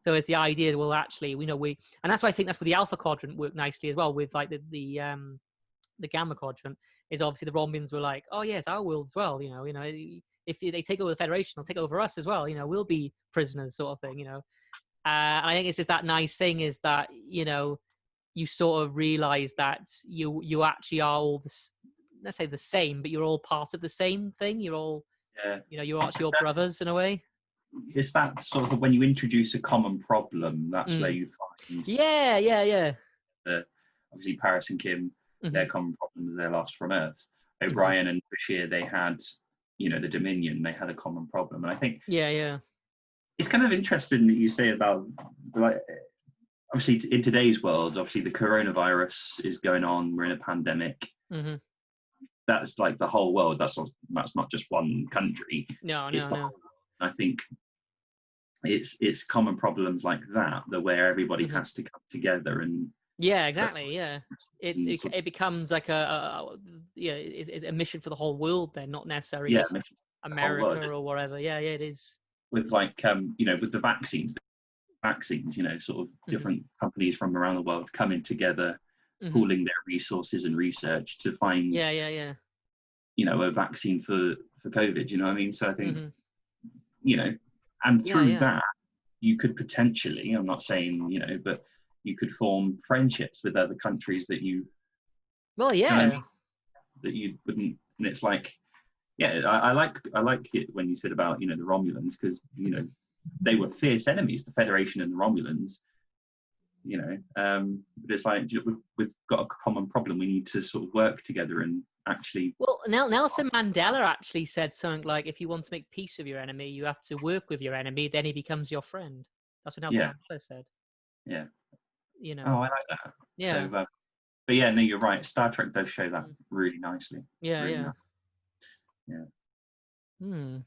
So it's the idea, well, actually, and that's why I think that's where the Alpha Quadrant worked nicely as well, with like the Gamma Quadrant, is obviously the Romulans were like, oh yeah, it's our world as well. If they take over the Federation, they'll take over us as well. We'll be prisoners, sort of thing. And I think it's just that nice thing is that you sort of realize that you actually are all let's say the same, but you're all part of the same thing. You're all you're actually all brothers in a way. It's that sort of when you introduce a common problem, that's where you find. Yeah. Obviously, Paris and Kim, their common problem is they're lost from Earth. O'Brien and Bashir, they had, the Dominion, they had a common problem. And I think. Yeah. It's kind of interesting that you say about, like, obviously in today's world, obviously the coronavirus is going on. We're in a pandemic. That's like the whole world. That's not just one country. No. I think it's common problems like that where everybody has to come together and. Yeah, exactly. Yeah, it becomes like it's a mission for the whole world. Then, not necessarily just America or whatever. Yeah, it is. With like with the vaccines, vaccines, sort of Mm-hmm. different companies from around the world coming together, pooling their resources and research to find, Yeah. a vaccine for COVID. You know what I mean? So I think, Mm-hmm. and through Yeah. that, you could potentially, I'm not saying, but you could form friendships with other countries that you, Well, you know what I yeah. mean? That you wouldn't, and it's like, yeah, I like it when you said about, the Romulans, because, they were fierce enemies, the Federation and the Romulans, but it's like, we've got a common problem. We need to sort of work together and actually. Well, Nelson Mandela actually said something like, if you want to make peace with your enemy, you have to work with your enemy, then he becomes your friend. That's what Nelson Mandela said. Yeah. You know. Oh, I like that. Yeah. So, but yeah, no, you're right. Star Trek does show that really nicely. Yeah, really yeah. nice. Yeah.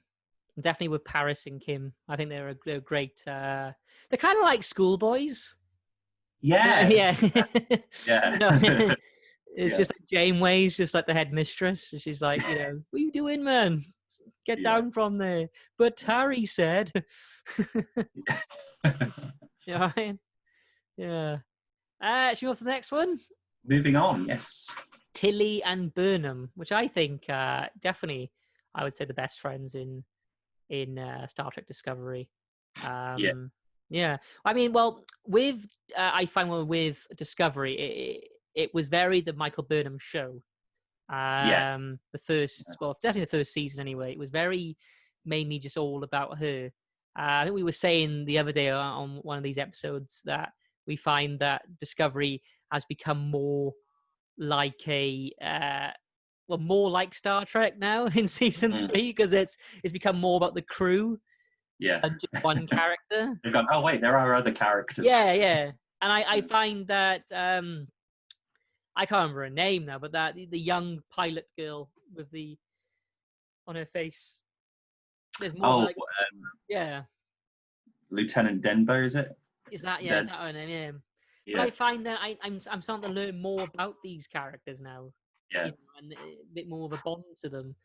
Definitely with Paris and Kim. I think they're great. They're kind of like schoolboys. Yeah. Yeah. Yeah. It's just like Janeway's just like the headmistress. She's like, what are you doing, man? Get down from there. But Harry said. You know what I mean? Yeah. Should we go to the next one? Moving on, yes. Tilly and Burnham, which I think definitely, I would say, the best friends in Star Trek Discovery. Yeah. I mean, well, with I find with Discovery, it was very the Michael Burnham show. The first, well, definitely the first season anyway. It was very mainly just all about her. I think we were saying the other day on one of these episodes that we find that Discovery has become more like more like Star Trek now in season 3, because it's become more about the crew than just one character. They've gone, oh wait, there are other characters. Yeah. And I find that I can't remember her name now, but that the young pilot girl with the on her face. There's more Lieutenant Denbo, is it? Is that her name? Yeah. But I find that I'm starting to learn more about these characters now. Yeah. And a bit more of a bond to them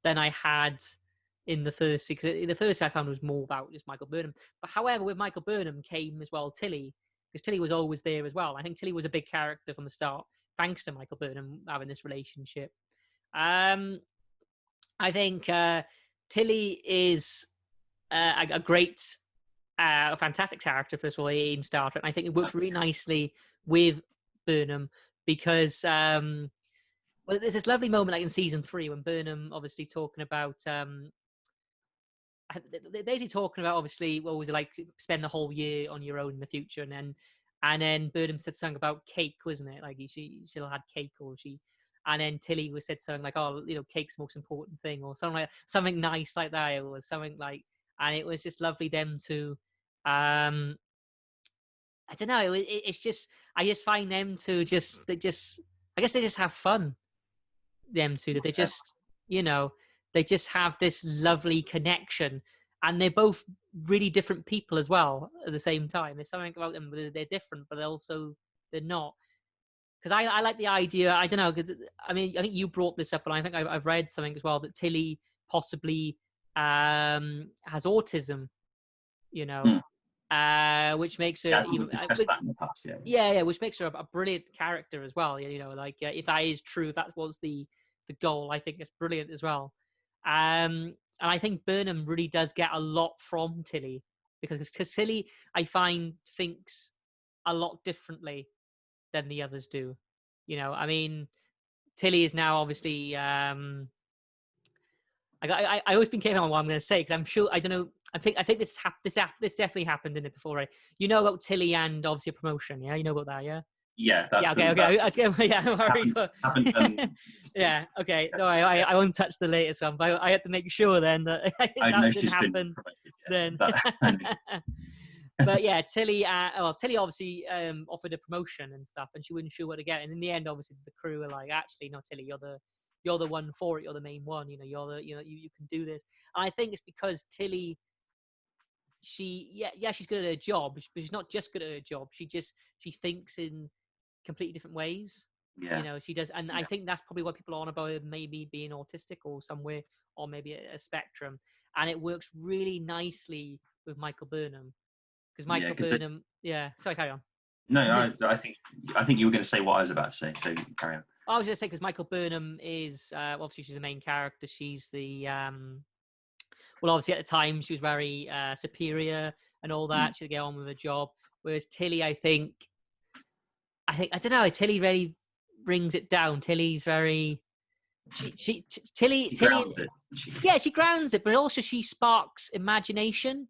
than I had in the first. Because the first I found was more about just Michael Burnham. But however, with Michael Burnham came as well Tilly, because Tilly was always there as well. I think Tilly was a big character from the start, thanks to Michael Burnham having this relationship. I think Tilly is a great, a fantastic character, first of all, in Star Trek. And I think it works really nicely with Burnham because, well, there's this lovely moment like in season 3 when Burnham obviously talking about, they're basically talking about obviously what was it like to spend the whole year on your own in the future, and then Burnham said something about cake, wasn't it? Like she'll had cake, or she, and then Tilly was said something like, oh, cake's the most important thing, or something nice like that, or something like, and it was just lovely them to, I don't know, it's just, I just find them to just, I guess they just have fun, them two, that they just, they just have this lovely connection, and they're both really different people as well at the same time. There's something about them, they're different, but also they're not. Because I like the idea, I don't know, because I mean, I think you brought this up, and I think I've read something as well, that Tilly possibly has autism, which makes her We've discussed that in the past, which makes her a brilliant character as well. If that is true, if that was the goal, I think it's brilliant as well. And I think Burnham really does get a lot from Tilly, because Tilly, I find, thinks a lot differently than the others do. I mean, Tilly is now obviously. I always been careful on what I'm going to say, because I'm sure, I don't know. I think this definitely happened in it before, right? You know about Tilly and obviously a promotion, yeah? You know about that, yeah? Yeah, that's okay. Yeah, I'm worried. Haven't done. Yeah, okay. No, I won't touch the latest one, but I had to make sure then that that didn't happen. Then. But yeah, Tilly. Tilly obviously offered a promotion and stuff, and she wasn't sure what to get. And in the end, obviously, the crew were like, "Actually, no, Tilly, you're the one for it. You're the main one. You can do this." And I think it's because Tilly, she's good at her job, but she's not just good at her job. She thinks in completely different ways. Yeah. She does, and I think that's probably what people are on about her maybe being autistic or somewhere, or maybe a spectrum. And it works really nicely with Michael Burnham, because Yeah, Michael because Burnham. Yeah, sorry, carry on. no, I think you were going to say what I was about to say. So carry on. I was going to say because Michael Burnham is obviously she's the main character. She's the well, obviously at the time she was very superior and all that. She'd get on with her job. Whereas Tilly, I don't know. Tilly really brings it down. Tilly's very Tilly. She grounds it. Yeah, she grounds it, but also she sparks imagination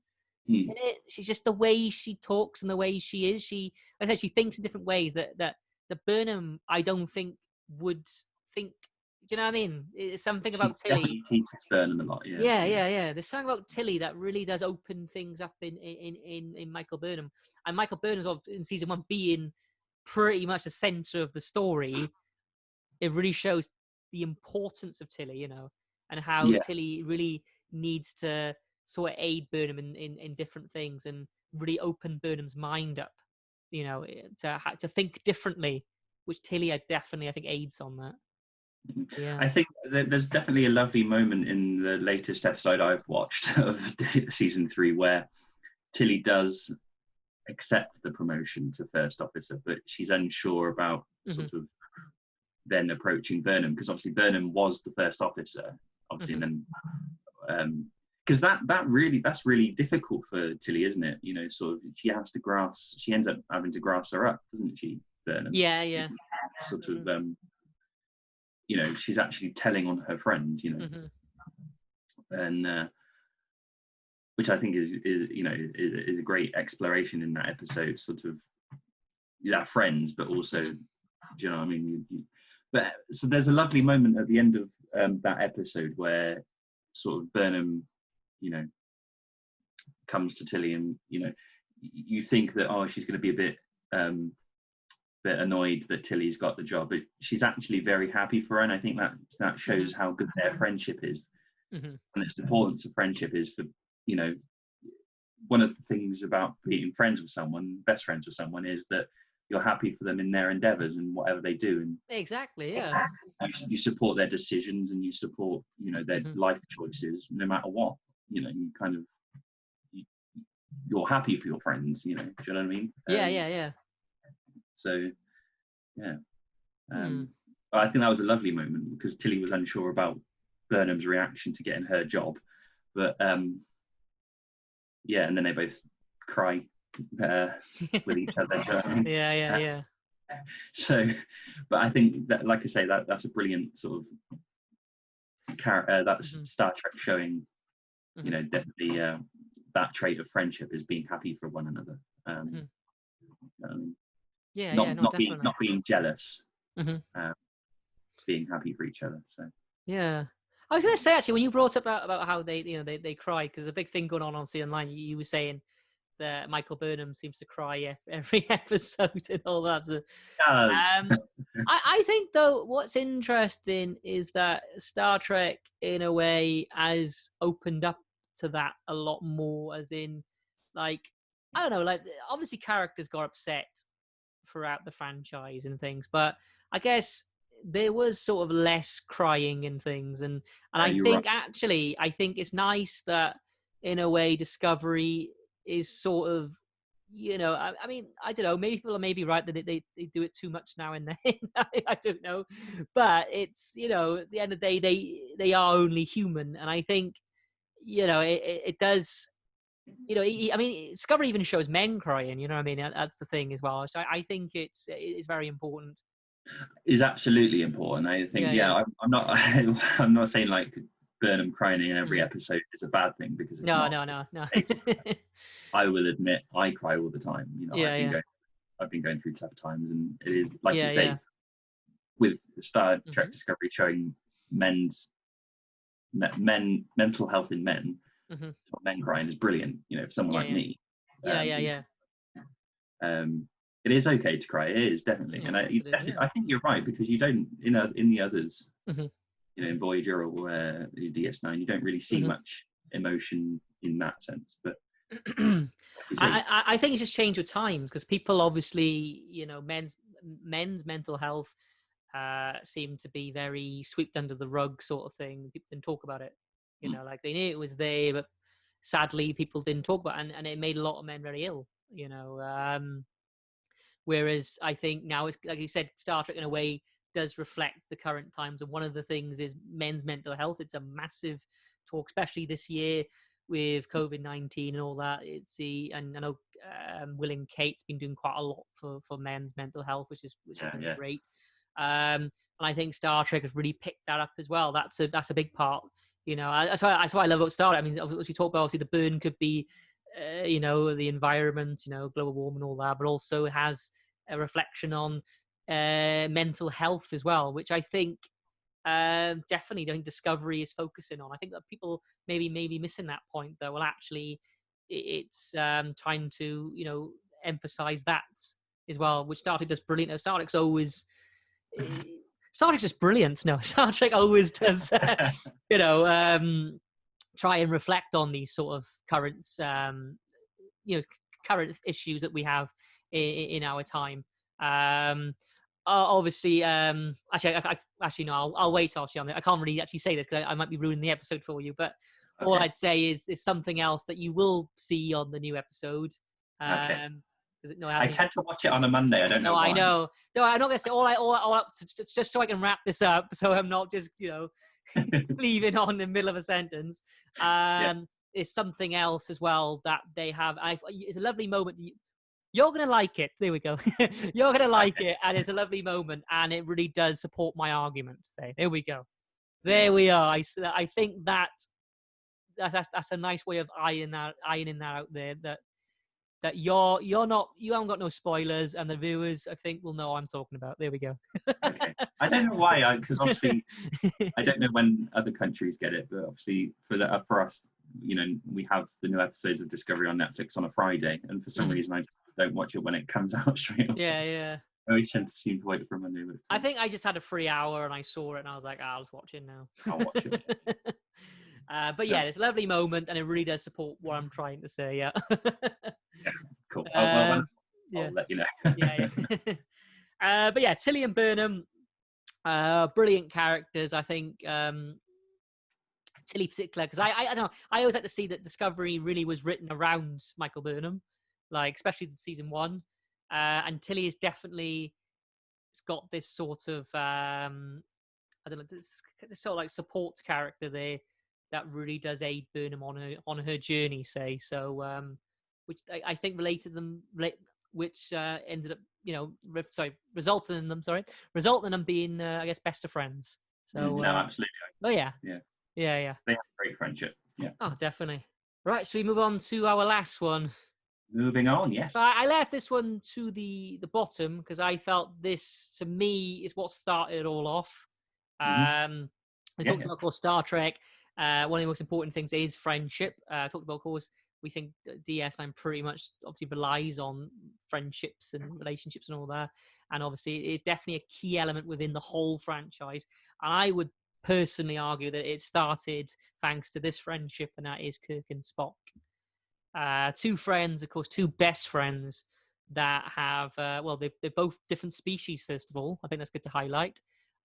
in it. She's just the way she talks and the way she is. Like I said, she thinks in different ways that the Burnham I don't think would think. Do you know what I mean? It's something about She Tilly. definitely teaches Burnham a lot. Yeah. Yeah. There's something about Tilly that really does open things up in Michael Burnham, and Michael Burnham's in season 1 being pretty much the center of the story. It really shows the importance of Tilly, you know, and how Tilly really needs to sort of aid Burnham in different things and really open Burnham's mind up, you know, to think differently, which Tilly I think aids on that. Yeah. I think there's definitely a lovely moment in the latest episode I've watched of season 3 where Tilly does accept the promotion to first officer, but she's unsure about sort of then approaching Burnham, because obviously Burnham was the first officer, obviously, and then because that's really difficult for Tilly, isn't it? You know, sort of she ends up having to grass her up, doesn't she, Burnham? Yeah. Sort of you know, she's actually telling on her friend, you know, and which I think is you know is a great exploration in that episode, sort of that friends, but also, do you know what I mean? But so there's a lovely moment at the end of that episode where sort of Burnham, you know, comes to Tilly, and you know, you think that she's going to be a bit annoyed that Tilly's got the job, but she's actually very happy for her, and I think that shows how good their friendship is, and its importance of friendship is for, you know, one of the things about being friends with someone, best friends with someone, is that you're happy for them in their endeavors and whatever they do, and exactly, yeah, you support their decisions and you support, you know, their life choices no matter what, you know, you kind of you're happy for your friends, you know, do you know what I mean? Yeah. So yeah, I think that was a lovely moment because Tilly was unsure about Burnham's reaction to getting her job, but yeah, and then they both cry with each other. Do you know what I mean? Yeah. So, but I think that, like I say, that's a brilliant sort of that's Star Trek showing, you know, definitely that trait of friendship is being happy for one another. Not being jealous, being happy for each other. So yeah, I was going to say actually when you brought up about how they cry, because the big thing going on obviously online, you were saying that Michael Burnham seems to cry every episode and all that. So, I think though what's interesting is that Star Trek in a way has opened up to that a lot more, as in, like, I don't know, like obviously characters got upset throughout the franchise and things, but I guess there was sort of less crying and things, and I think actually I think it's nice that in a way Discovery is sort of, you know, I mean, I don't know, maybe people are maybe right that they do it too much now and then. I don't know, but it's, you know, at the end of the day they are only human, and I think, you know, it does, you know, I mean, Discovery even shows men crying, you know what I mean? That's the thing as well. So I think it's very important. Is absolutely important. I think, I'm not I'm not saying like Burnham crying in every episode is a bad thing, because it's not. No. I will admit I cry all the time. You know, I've been going through tough times, and it is like you say, with Star Trek Discovery showing mental health in men, men crying is brilliant. You know, for someone like me. It is okay to cry. It is definitely, and I think you're right, because you don't, you know, in the others, you know, in Voyager or DS9, you don't really see much emotion in that sense. But I think it's just changed with times, because people obviously, you know, men's mental health seemed to be very swept under the rug sort of thing. People didn't talk about it, you know, like they knew it was there, but sadly people didn't talk about it, and it made a lot of men very ill. Whereas I think now, it's like you said, Star Trek in a way does reflect the current times, and one of the things is men's mental health. It's a massive talk, especially this year with COVID-19 and all that. And I know Will and Kate's been doing quite a lot for men's mental health, which has been great. And I think Star Trek has really picked that up as well. That's a big part. That's why I love about Star Trek. I mean, as we talked about, obviously the burn could be, the environment, global warming, all that, but also it has a reflection on mental health as well, which I think definitely I think Discovery is focusing on. I think that people maybe missing that point, though. Well, actually, it's trying to emphasize that as well, which Star Trek does brilliant. Star Trek's always Star Trek's just brilliant. No, Star Trek always does try and reflect on these sort of current issues that we have in our time. Obviously, actually, no, I'll wait actually on it. I can't really actually say this because I might be ruining the episode for you. But all I'd say is something else that you will see on the new episode. I tend to watch it on a Monday. I don't know why. I know. No, I'm not going to say all just so I can wrap this up, so I'm not just leaving on the middle of a sentence. It's something else as well that they have. It's a lovely moment. You're going to like it. There we go. You're going to like it. And it's a lovely moment. And it really does support my argument. So there we go. There we are. I think that's a nice way of ironing that out there. That you haven't got no spoilers, and the viewers, I think, will know what I'm talking about. There we go. Okay. I don't know why, because obviously I don't know when other countries get it, but obviously for us, we have the new episodes of Discovery on Netflix on a Friday, and for some reason I just don't watch it when it comes out straight away. Yeah. I always tend to seem to wait for Monday. I think I just had a free hour and I saw it and I was like, I'll just watch it now. I'll watch it. But yeah, it's a lovely moment and it really does support what I'm trying to say. Yeah. Yeah, cool. I'll let you know. Yeah. But yeah, Tilly and Burnham, brilliant characters. I think Tilly particular, because I don't know, I always like to see that Discovery really was written around Michael Burnham, like especially the season 1, and Tilly is definitely, it's got this sort of I don't know, this sort of like support character there that really does aid Burnham on her journey, say. So which I think related them, which ended up resulting in them being I guess best of friends. So no, absolutely. Oh yeah. They have a great friendship. Yeah. Oh, definitely. Right, so we move on to our last one. Moving on, yes. So I left this one to the bottom because I felt this, to me, is what started it all off. We talked about, of course, Star Trek. One of the most important things is friendship. Talked about, of course, we think DS9 pretty much obviously relies on friendships and relationships and all that. And obviously, it is definitely a key element within the whole franchise. And I would personally argue that it started thanks to this friendship, and that is Kirk and Spock. Two friends, of course, two best friends that have, they're both different species, first of all. I think that's good to highlight.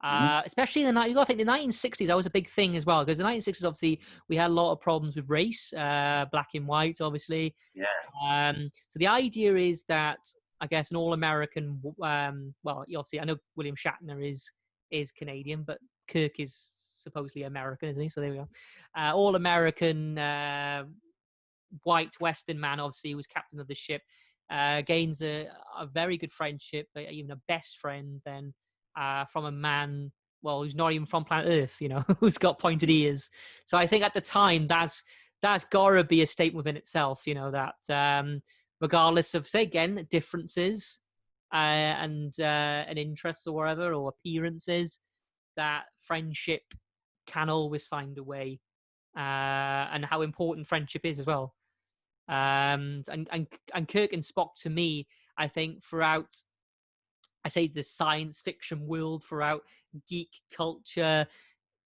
Especially in you got to think the 1960s, that was a big thing as well, because the 1960s, obviously, we had a lot of problems with race, black and white, obviously. Yeah. So the idea is that, I guess, an all-American, obviously, I know William Shatner is Canadian, but Kirk is supposedly American, isn't he? So there we go. All-American white Western man, obviously, was captain of the ship. Gains a very good friendship, even a best friend then, from a man, who's not even from planet Earth, who's got pointed ears. So I think at the time, that's gotta be a statement within itself, that regardless of, say again, differences and interests or whatever, or appearances, that friendship can always find a way, and how important friendship is as well. And Kirk and Spock, to me, I think throughout, I say the science fiction world, throughout geek culture,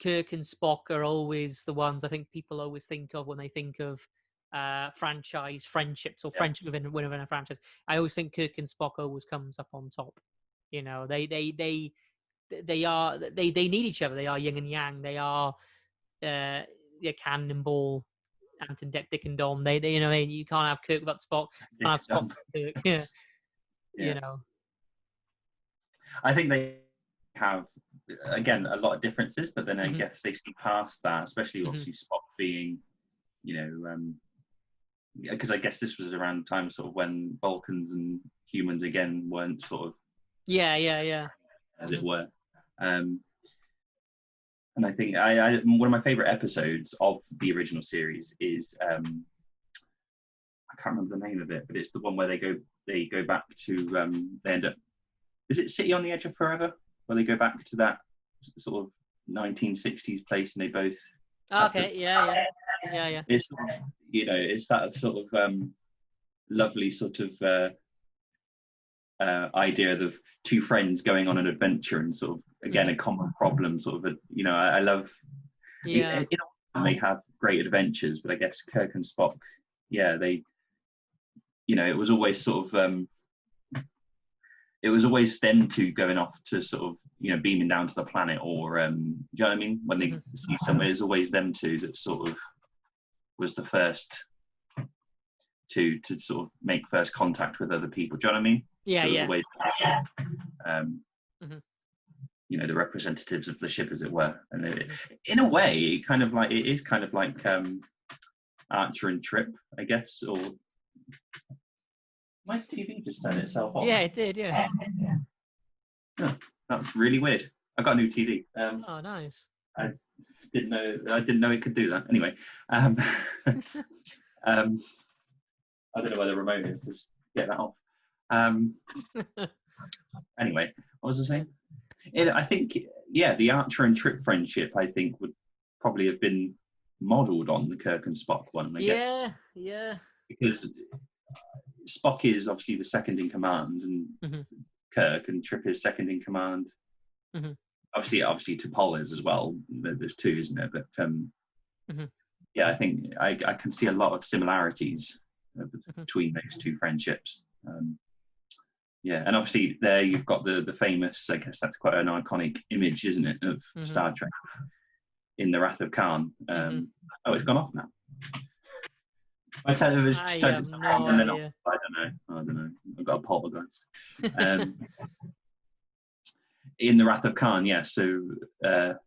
Kirk and Spock are always the ones I think people always think of when they think of franchise friendships or friendship within a franchise. I always think Kirk and Spock always comes up on top. They need each other. They are yin and yang. They are cannonball Ant and Dick and Dom. They you know, you can't have Kirk without Spock. You can't have Spock without Kirk. Yeah. Yeah. You know. I think they have, again, a lot of differences, but then I Mhm. guess they see past that, especially Mhm. obviously Spock being, you know, because I guess this was around the time sort of when Vulcans and humans again weren't sort of, Yeah. as it Mhm. were. And I think one of my favorite episodes of the original series is I can't remember the name of it, but it's the one where they go back to they end up, is it City on the Edge of Forever, where they go back to that sort of 1960s place and they both have to. Okay. Yeah. It's sort of, you know, it's that sort of lovely sort of idea of two friends going on an adventure and sort of again a common problem. Sort of a, you know, I love. Yeah. You know, they have great adventures, but I guess Kirk and Spock, yeah, they, you know, it was always sort of. It was always them two going off to sort of, you know, beaming down to the planet, or do you know what I mean? When they see somewhere, it's always them two that sort of was the first to sort of make first contact with other people. Do you know what I mean? Yeah. It was Yeah. always, Mhm. you know, the representatives of the ship, as it were. And Mhm. in a way, it is kind of like Archer and Trip, I guess. Or my TV just turned itself off. Yeah, it did. Yeah. Oh, that's really weird. I got a new TV. Oh, nice. I didn't know it could do that. Anyway, um, I don't know where the remote is to get that off. Anyway, what was I saying? I think, yeah, the Archer and Trip friendship, I think, would probably have been modelled on the Kirk and Spock one, I guess, Yeah. because Spock is obviously the second in command, and Mhm. Kirk, and Trip is second in command. Mhm. Obviously, T'Pol is as well. There's two, isn't there? But Mhm. yeah, I think I can see a lot of similarities Mhm. between those two friendships. Yeah, and obviously there you've got the famous, I guess that's quite an iconic image, isn't it, of Mhm. Star Trek in the Wrath of Khan. Mhm. Oh, it's gone off now. I tell you, it was I turned have itself no on and then off. idea. I don't know. I've got to apologise. In the Wrath of Khan, yeah. So, well,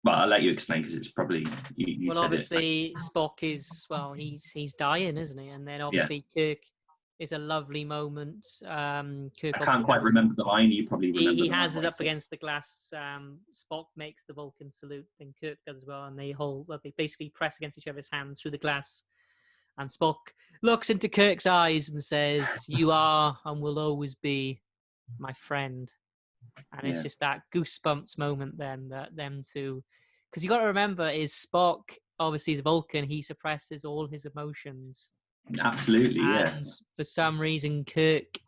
I'll let you explain because it's probably you Well, said it. obviously Spock is, well, he's dying, isn't he? And then Yeah, obviously Kirk is a lovely moment. Kirk I can't obviously quite remember the line. You probably remember he the line. has it up against the glass. Spock makes the Vulcan salute, and Kirk does as well, and they basically press against each other's hands through the glass. And Spock looks into Kirk's eyes and says, "You are and will always be my friend." And it's Yeah, just that goosebumps moment then that them two, because you got to remember, is Spock obviously the Vulcan, he suppresses all his emotions, absolutely. Yeah, and for some reason Kirk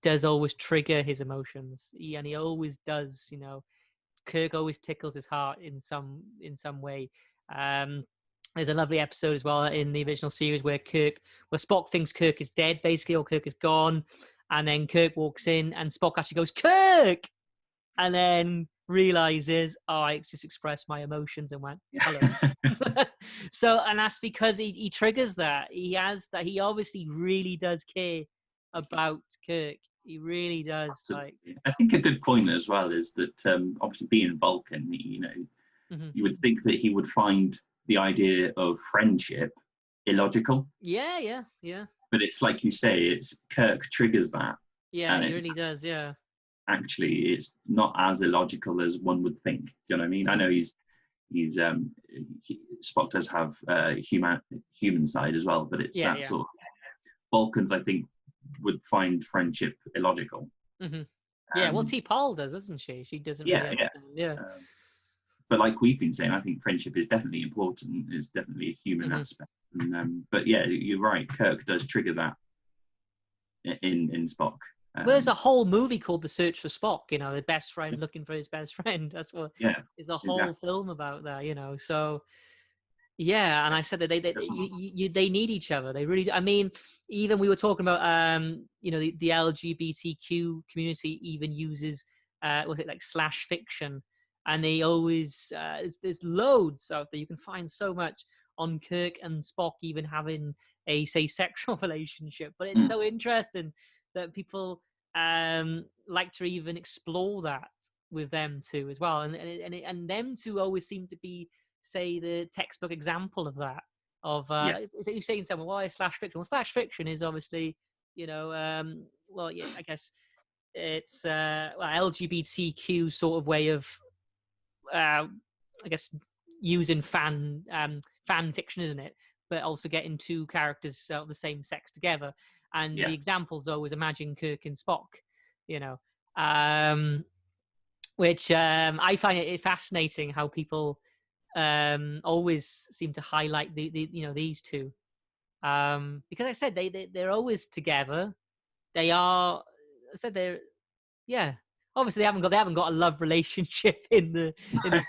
does always trigger his emotions. He always does, you know. Kirk always tickles his heart in some way. Um, there's a lovely episode as well in the original series where Spock thinks Kirk is dead, basically, or Kirk is gone, and then Kirk walks in and Spock actually goes, "Kirk!" and then realizes, oh, I just expressed my emotions and went, "Hello." So, and that's because he triggers that. He obviously really does care about Kirk. He really does. Like, absolutely. I think a good point as well is that obviously being Vulcan, you know, mhm. you would think that he would find the idea of friendship illogical, Yeah. but it's like you say, it's Kirk triggers that, Yeah, and he it's really does. Yeah. actually it's not as illogical as one would think. Do you know what I mean? I know Spock does have human side as well, but it's that Yeah. sort of Vulcans, I think, would find friendship illogical. hmm Yeah. Well, Um, T'Pol does, doesn't she? She doesn't really yeah. understand. Yeah. But like we've been saying, I think friendship is definitely important. It's definitely a human hmm aspect. And, but yeah, you're right. Kirk does trigger that in Spock. Well, there's a whole movie called The Search for Spock. You know, the best friend looking for his best friend. That's what Yeah, is a whole exactly. film about that. You know, so yeah. And I said that they need each other. They really. I mean, even we were talking about the LGBTQ community even uses was it like slash fiction, and they always there's loads out there. You can find so much on Kirk and Spock even having a, say, sexual relationship. But it's so interesting that people like to even explore that with them two as well, and them two always seem to be, say, the textbook example of that. Of is it you saying someone why slash fiction? Well, slash fiction is obviously, well, yeah, I guess it's LGBTQ sort of way of I guess using fan fiction, isn't it? But also getting two characters of the same sex together. And the examples always imagine Kirk and Spock, which I find it fascinating how people always seem to highlight the these two, because I said they're always together. They are. I said they're. Yeah. Obviously, they haven't got a love relationship in the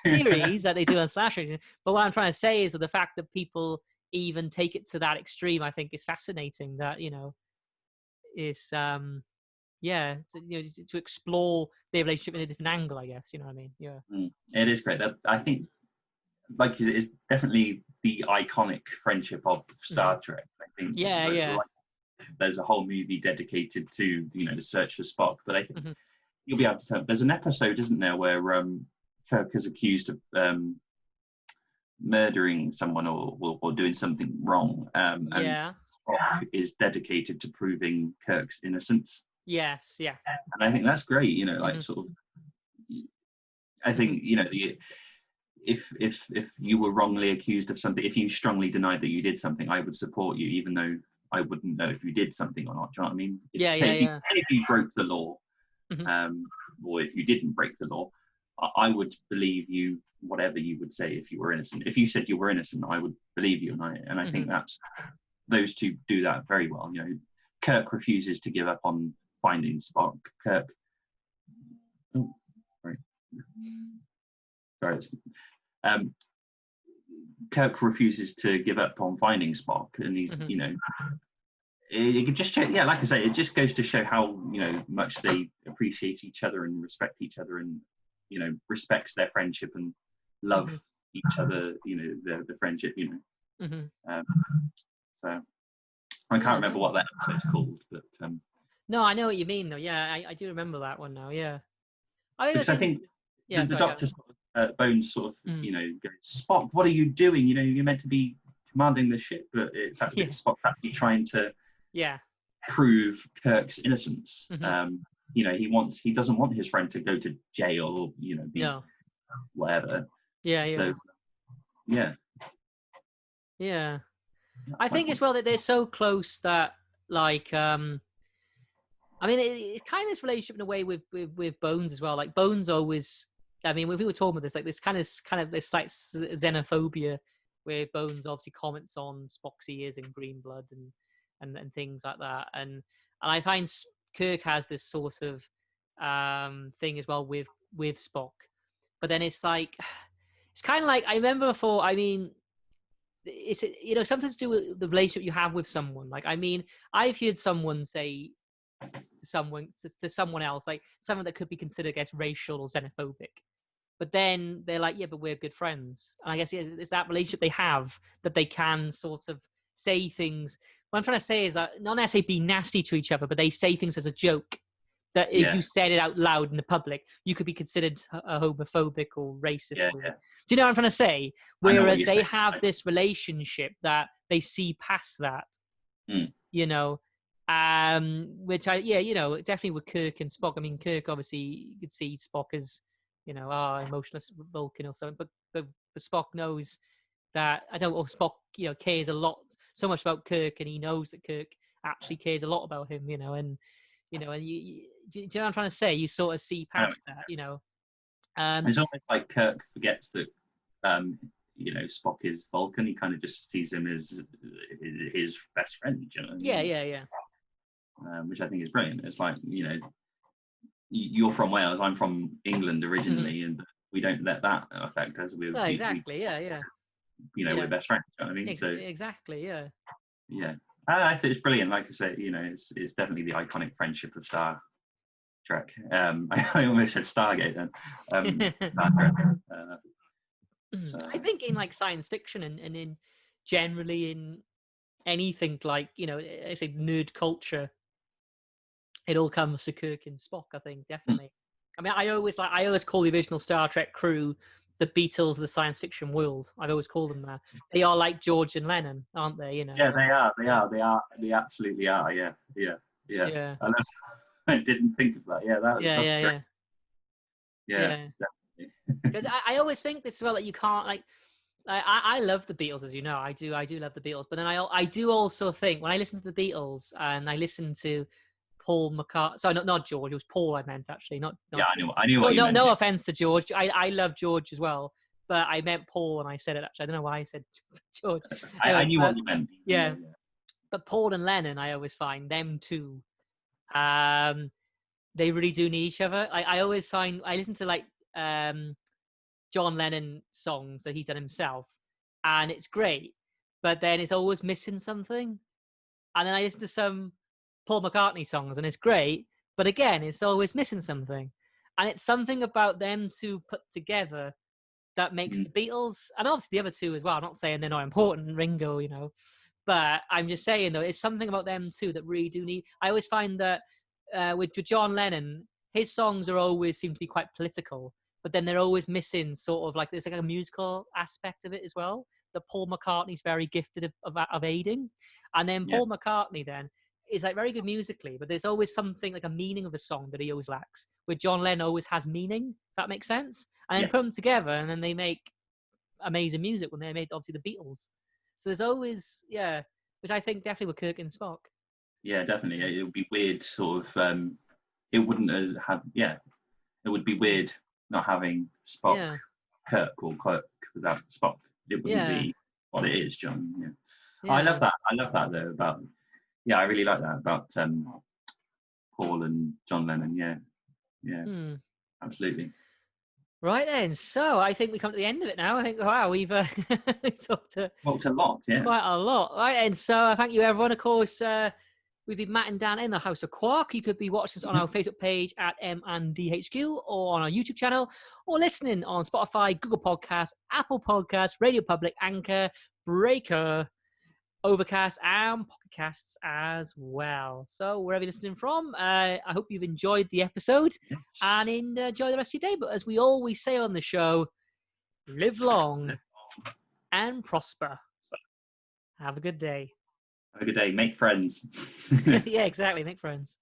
series that they do on Slash. But what I'm trying to say is that the fact that people even take it to that extreme, I think, is fascinating. That is to explore their relationship in a different angle. I guess you know what I mean. Yeah. It is great. I think, like, it's definitely the iconic friendship of Star Trek. I think. Yeah. There's a whole movie dedicated to the search for Spock, but I think. You'll be able to tell. There's an episode, isn't there, where Kirk is accused of murdering someone or doing something wrong, and Spock is dedicated to proving Kirk's innocence. Yes, yeah. And I think that's great. Like sort of. I think if you were wrongly accused of something, if you strongly denied that you did something, I would support you, even though I wouldn't know if you did something or not. Do you know what I mean? If you broke the law. Or if you didn't break the law, I would believe you, whatever you would say if you were innocent. If you said you were innocent, I would believe you, and I think that's those two do that very well. Kirk refuses to give up on finding Spock. Kirk refuses to give up on finding Spock, and he's it could just show, like I say, it just goes to show how much they appreciate each other and respect each other, and respects their friendship and love each other. The friendship. So I can't remember what that episode's called, but no, I know what you mean though. Yeah, I do remember that one now. Yeah, I think the Doctor Bones sort of goes, Spock, what are you doing? You're meant to be commanding the ship, but it's actually Spock's actually trying to prove Kirk's innocence. He doesn't want his friend to go to jail or be whatever. I think as well that they're so close that like I mean it's kind of this relationship in a way with Bones as well. Like Bones always, I mean, when we were talking about this, like this kind of this like xenophobia where Bones obviously comments on Spock's ears and green blood and things like that. And I find Kirk has this sort of thing as well with Spock. But then it's like, it's kind of like, I remember before, I mean, it's, something to do with the relationship you have with someone. Like, I mean, I've heard someone say to someone else, like someone that could be considered, I guess, racial or xenophobic. But then they're like, yeah, but we're good friends. And I guess it's that relationship they have that they can sort of say things. What I'm trying to say is that not necessarily be nasty to each other, but they say things as a joke that if you said it out loud in the public, you could be considered a homophobic or racist. Do you know what I'm trying to say? Whereas they have this relationship that they see past that, which definitely with Kirk and Spock. I mean, Kirk, obviously, you could see Spock as, emotionless Vulcan or something, but Spock knows that, Spock, cares a lot, so much about Kirk, and he knows that Kirk actually cares a lot about him, and do you know what I'm trying to say? You sort of see past that, It's almost like Kirk forgets that, Spock is Vulcan. He kind of just sees him as his best friend, which I think is brilliant. It's like, you're from Wales, I'm from England originally, and we don't let that affect us. We're best friends. You know what I mean? Exactly. I think it's brilliant. Like I say, it's definitely the iconic friendship of Star Trek. I almost said Stargate then. Star Trek. I think in like science fiction and in generally in anything like, I say nerd culture, it all comes to Kirk and Spock, I think, definitely. I mean, I always call the original Star Trek crew the Beatles of the science fiction world. I've always called them that. They are like George and Lennon, aren't they? Yeah, they are. They absolutely are. Yeah. Yeah. I love. I didn't think of that. Yeah, that's great. Yeah. Yeah, Yeah. definitely. Because I always think this as well, that you can't I love the Beatles, as you know. I do love the Beatles, but then I do also think when I listen to the Beatles and I listen to Paul McCartney. Sorry, not George. It was Paul I meant, actually. Not Yeah, George. I knew what you meant. No offense to George. I love George as well, but I meant Paul when I said it. Actually, I don't know why I said George. I Anyway, knew what you meant. Yeah. But Paul and Lennon, I always find them two. They really do need each other. I always find I listen to John Lennon songs that he's done himself, and it's great, but then it's always missing something. And then I listen to some Paul McCartney songs, and it's great, but again, it's always missing something. And it's something about them two put together that makes the Beatles, and obviously the other two as well. I'm not saying they're not important, Ringo, but I'm just saying though, it's something about them too that really do need. I always find that with John Lennon, his songs always seem to be quite political, but then they're always missing sort of like there's like a musical aspect of it as well that Paul McCartney's very gifted of aiding. And then Paul McCartney then is like very good musically, but there's always something like a meaning of the song that he always lacks. Where John Lennon always has meaning, if that makes sense. And then put them together, and then they make amazing music when they made obviously the Beatles. So there's always, which I think definitely with Kirk and Spock. Yeah, definitely. It would be weird, sort of. It wouldn't have. Yeah, it would be weird not having Spock, Kirk, or Kirk without Spock. It wouldn't be what it is, John. Yeah. I love that. I love that though. About I really like that about Paul and John Lennon. Yeah, absolutely. Right then, so I think we come to the end of it now. I think, wow, we've talked a lot, quite a lot. Right, and so thank you, everyone. Of course, we've been Matt and Dan in the House of Quark. You could be watching us on our Facebook page at M&DHQ, or on our YouTube channel, or listening on Spotify, Google Podcasts, Apple Podcasts, Radio Public, Anchor, Breaker, Overcast, and Pocket Casts as well. So wherever you're listening from, I hope you've enjoyed the episode and enjoy the rest of your day. But as we always say on the show, live long and prosper. Have a good day. Have a good day. Make friends. Yeah, exactly. Make friends.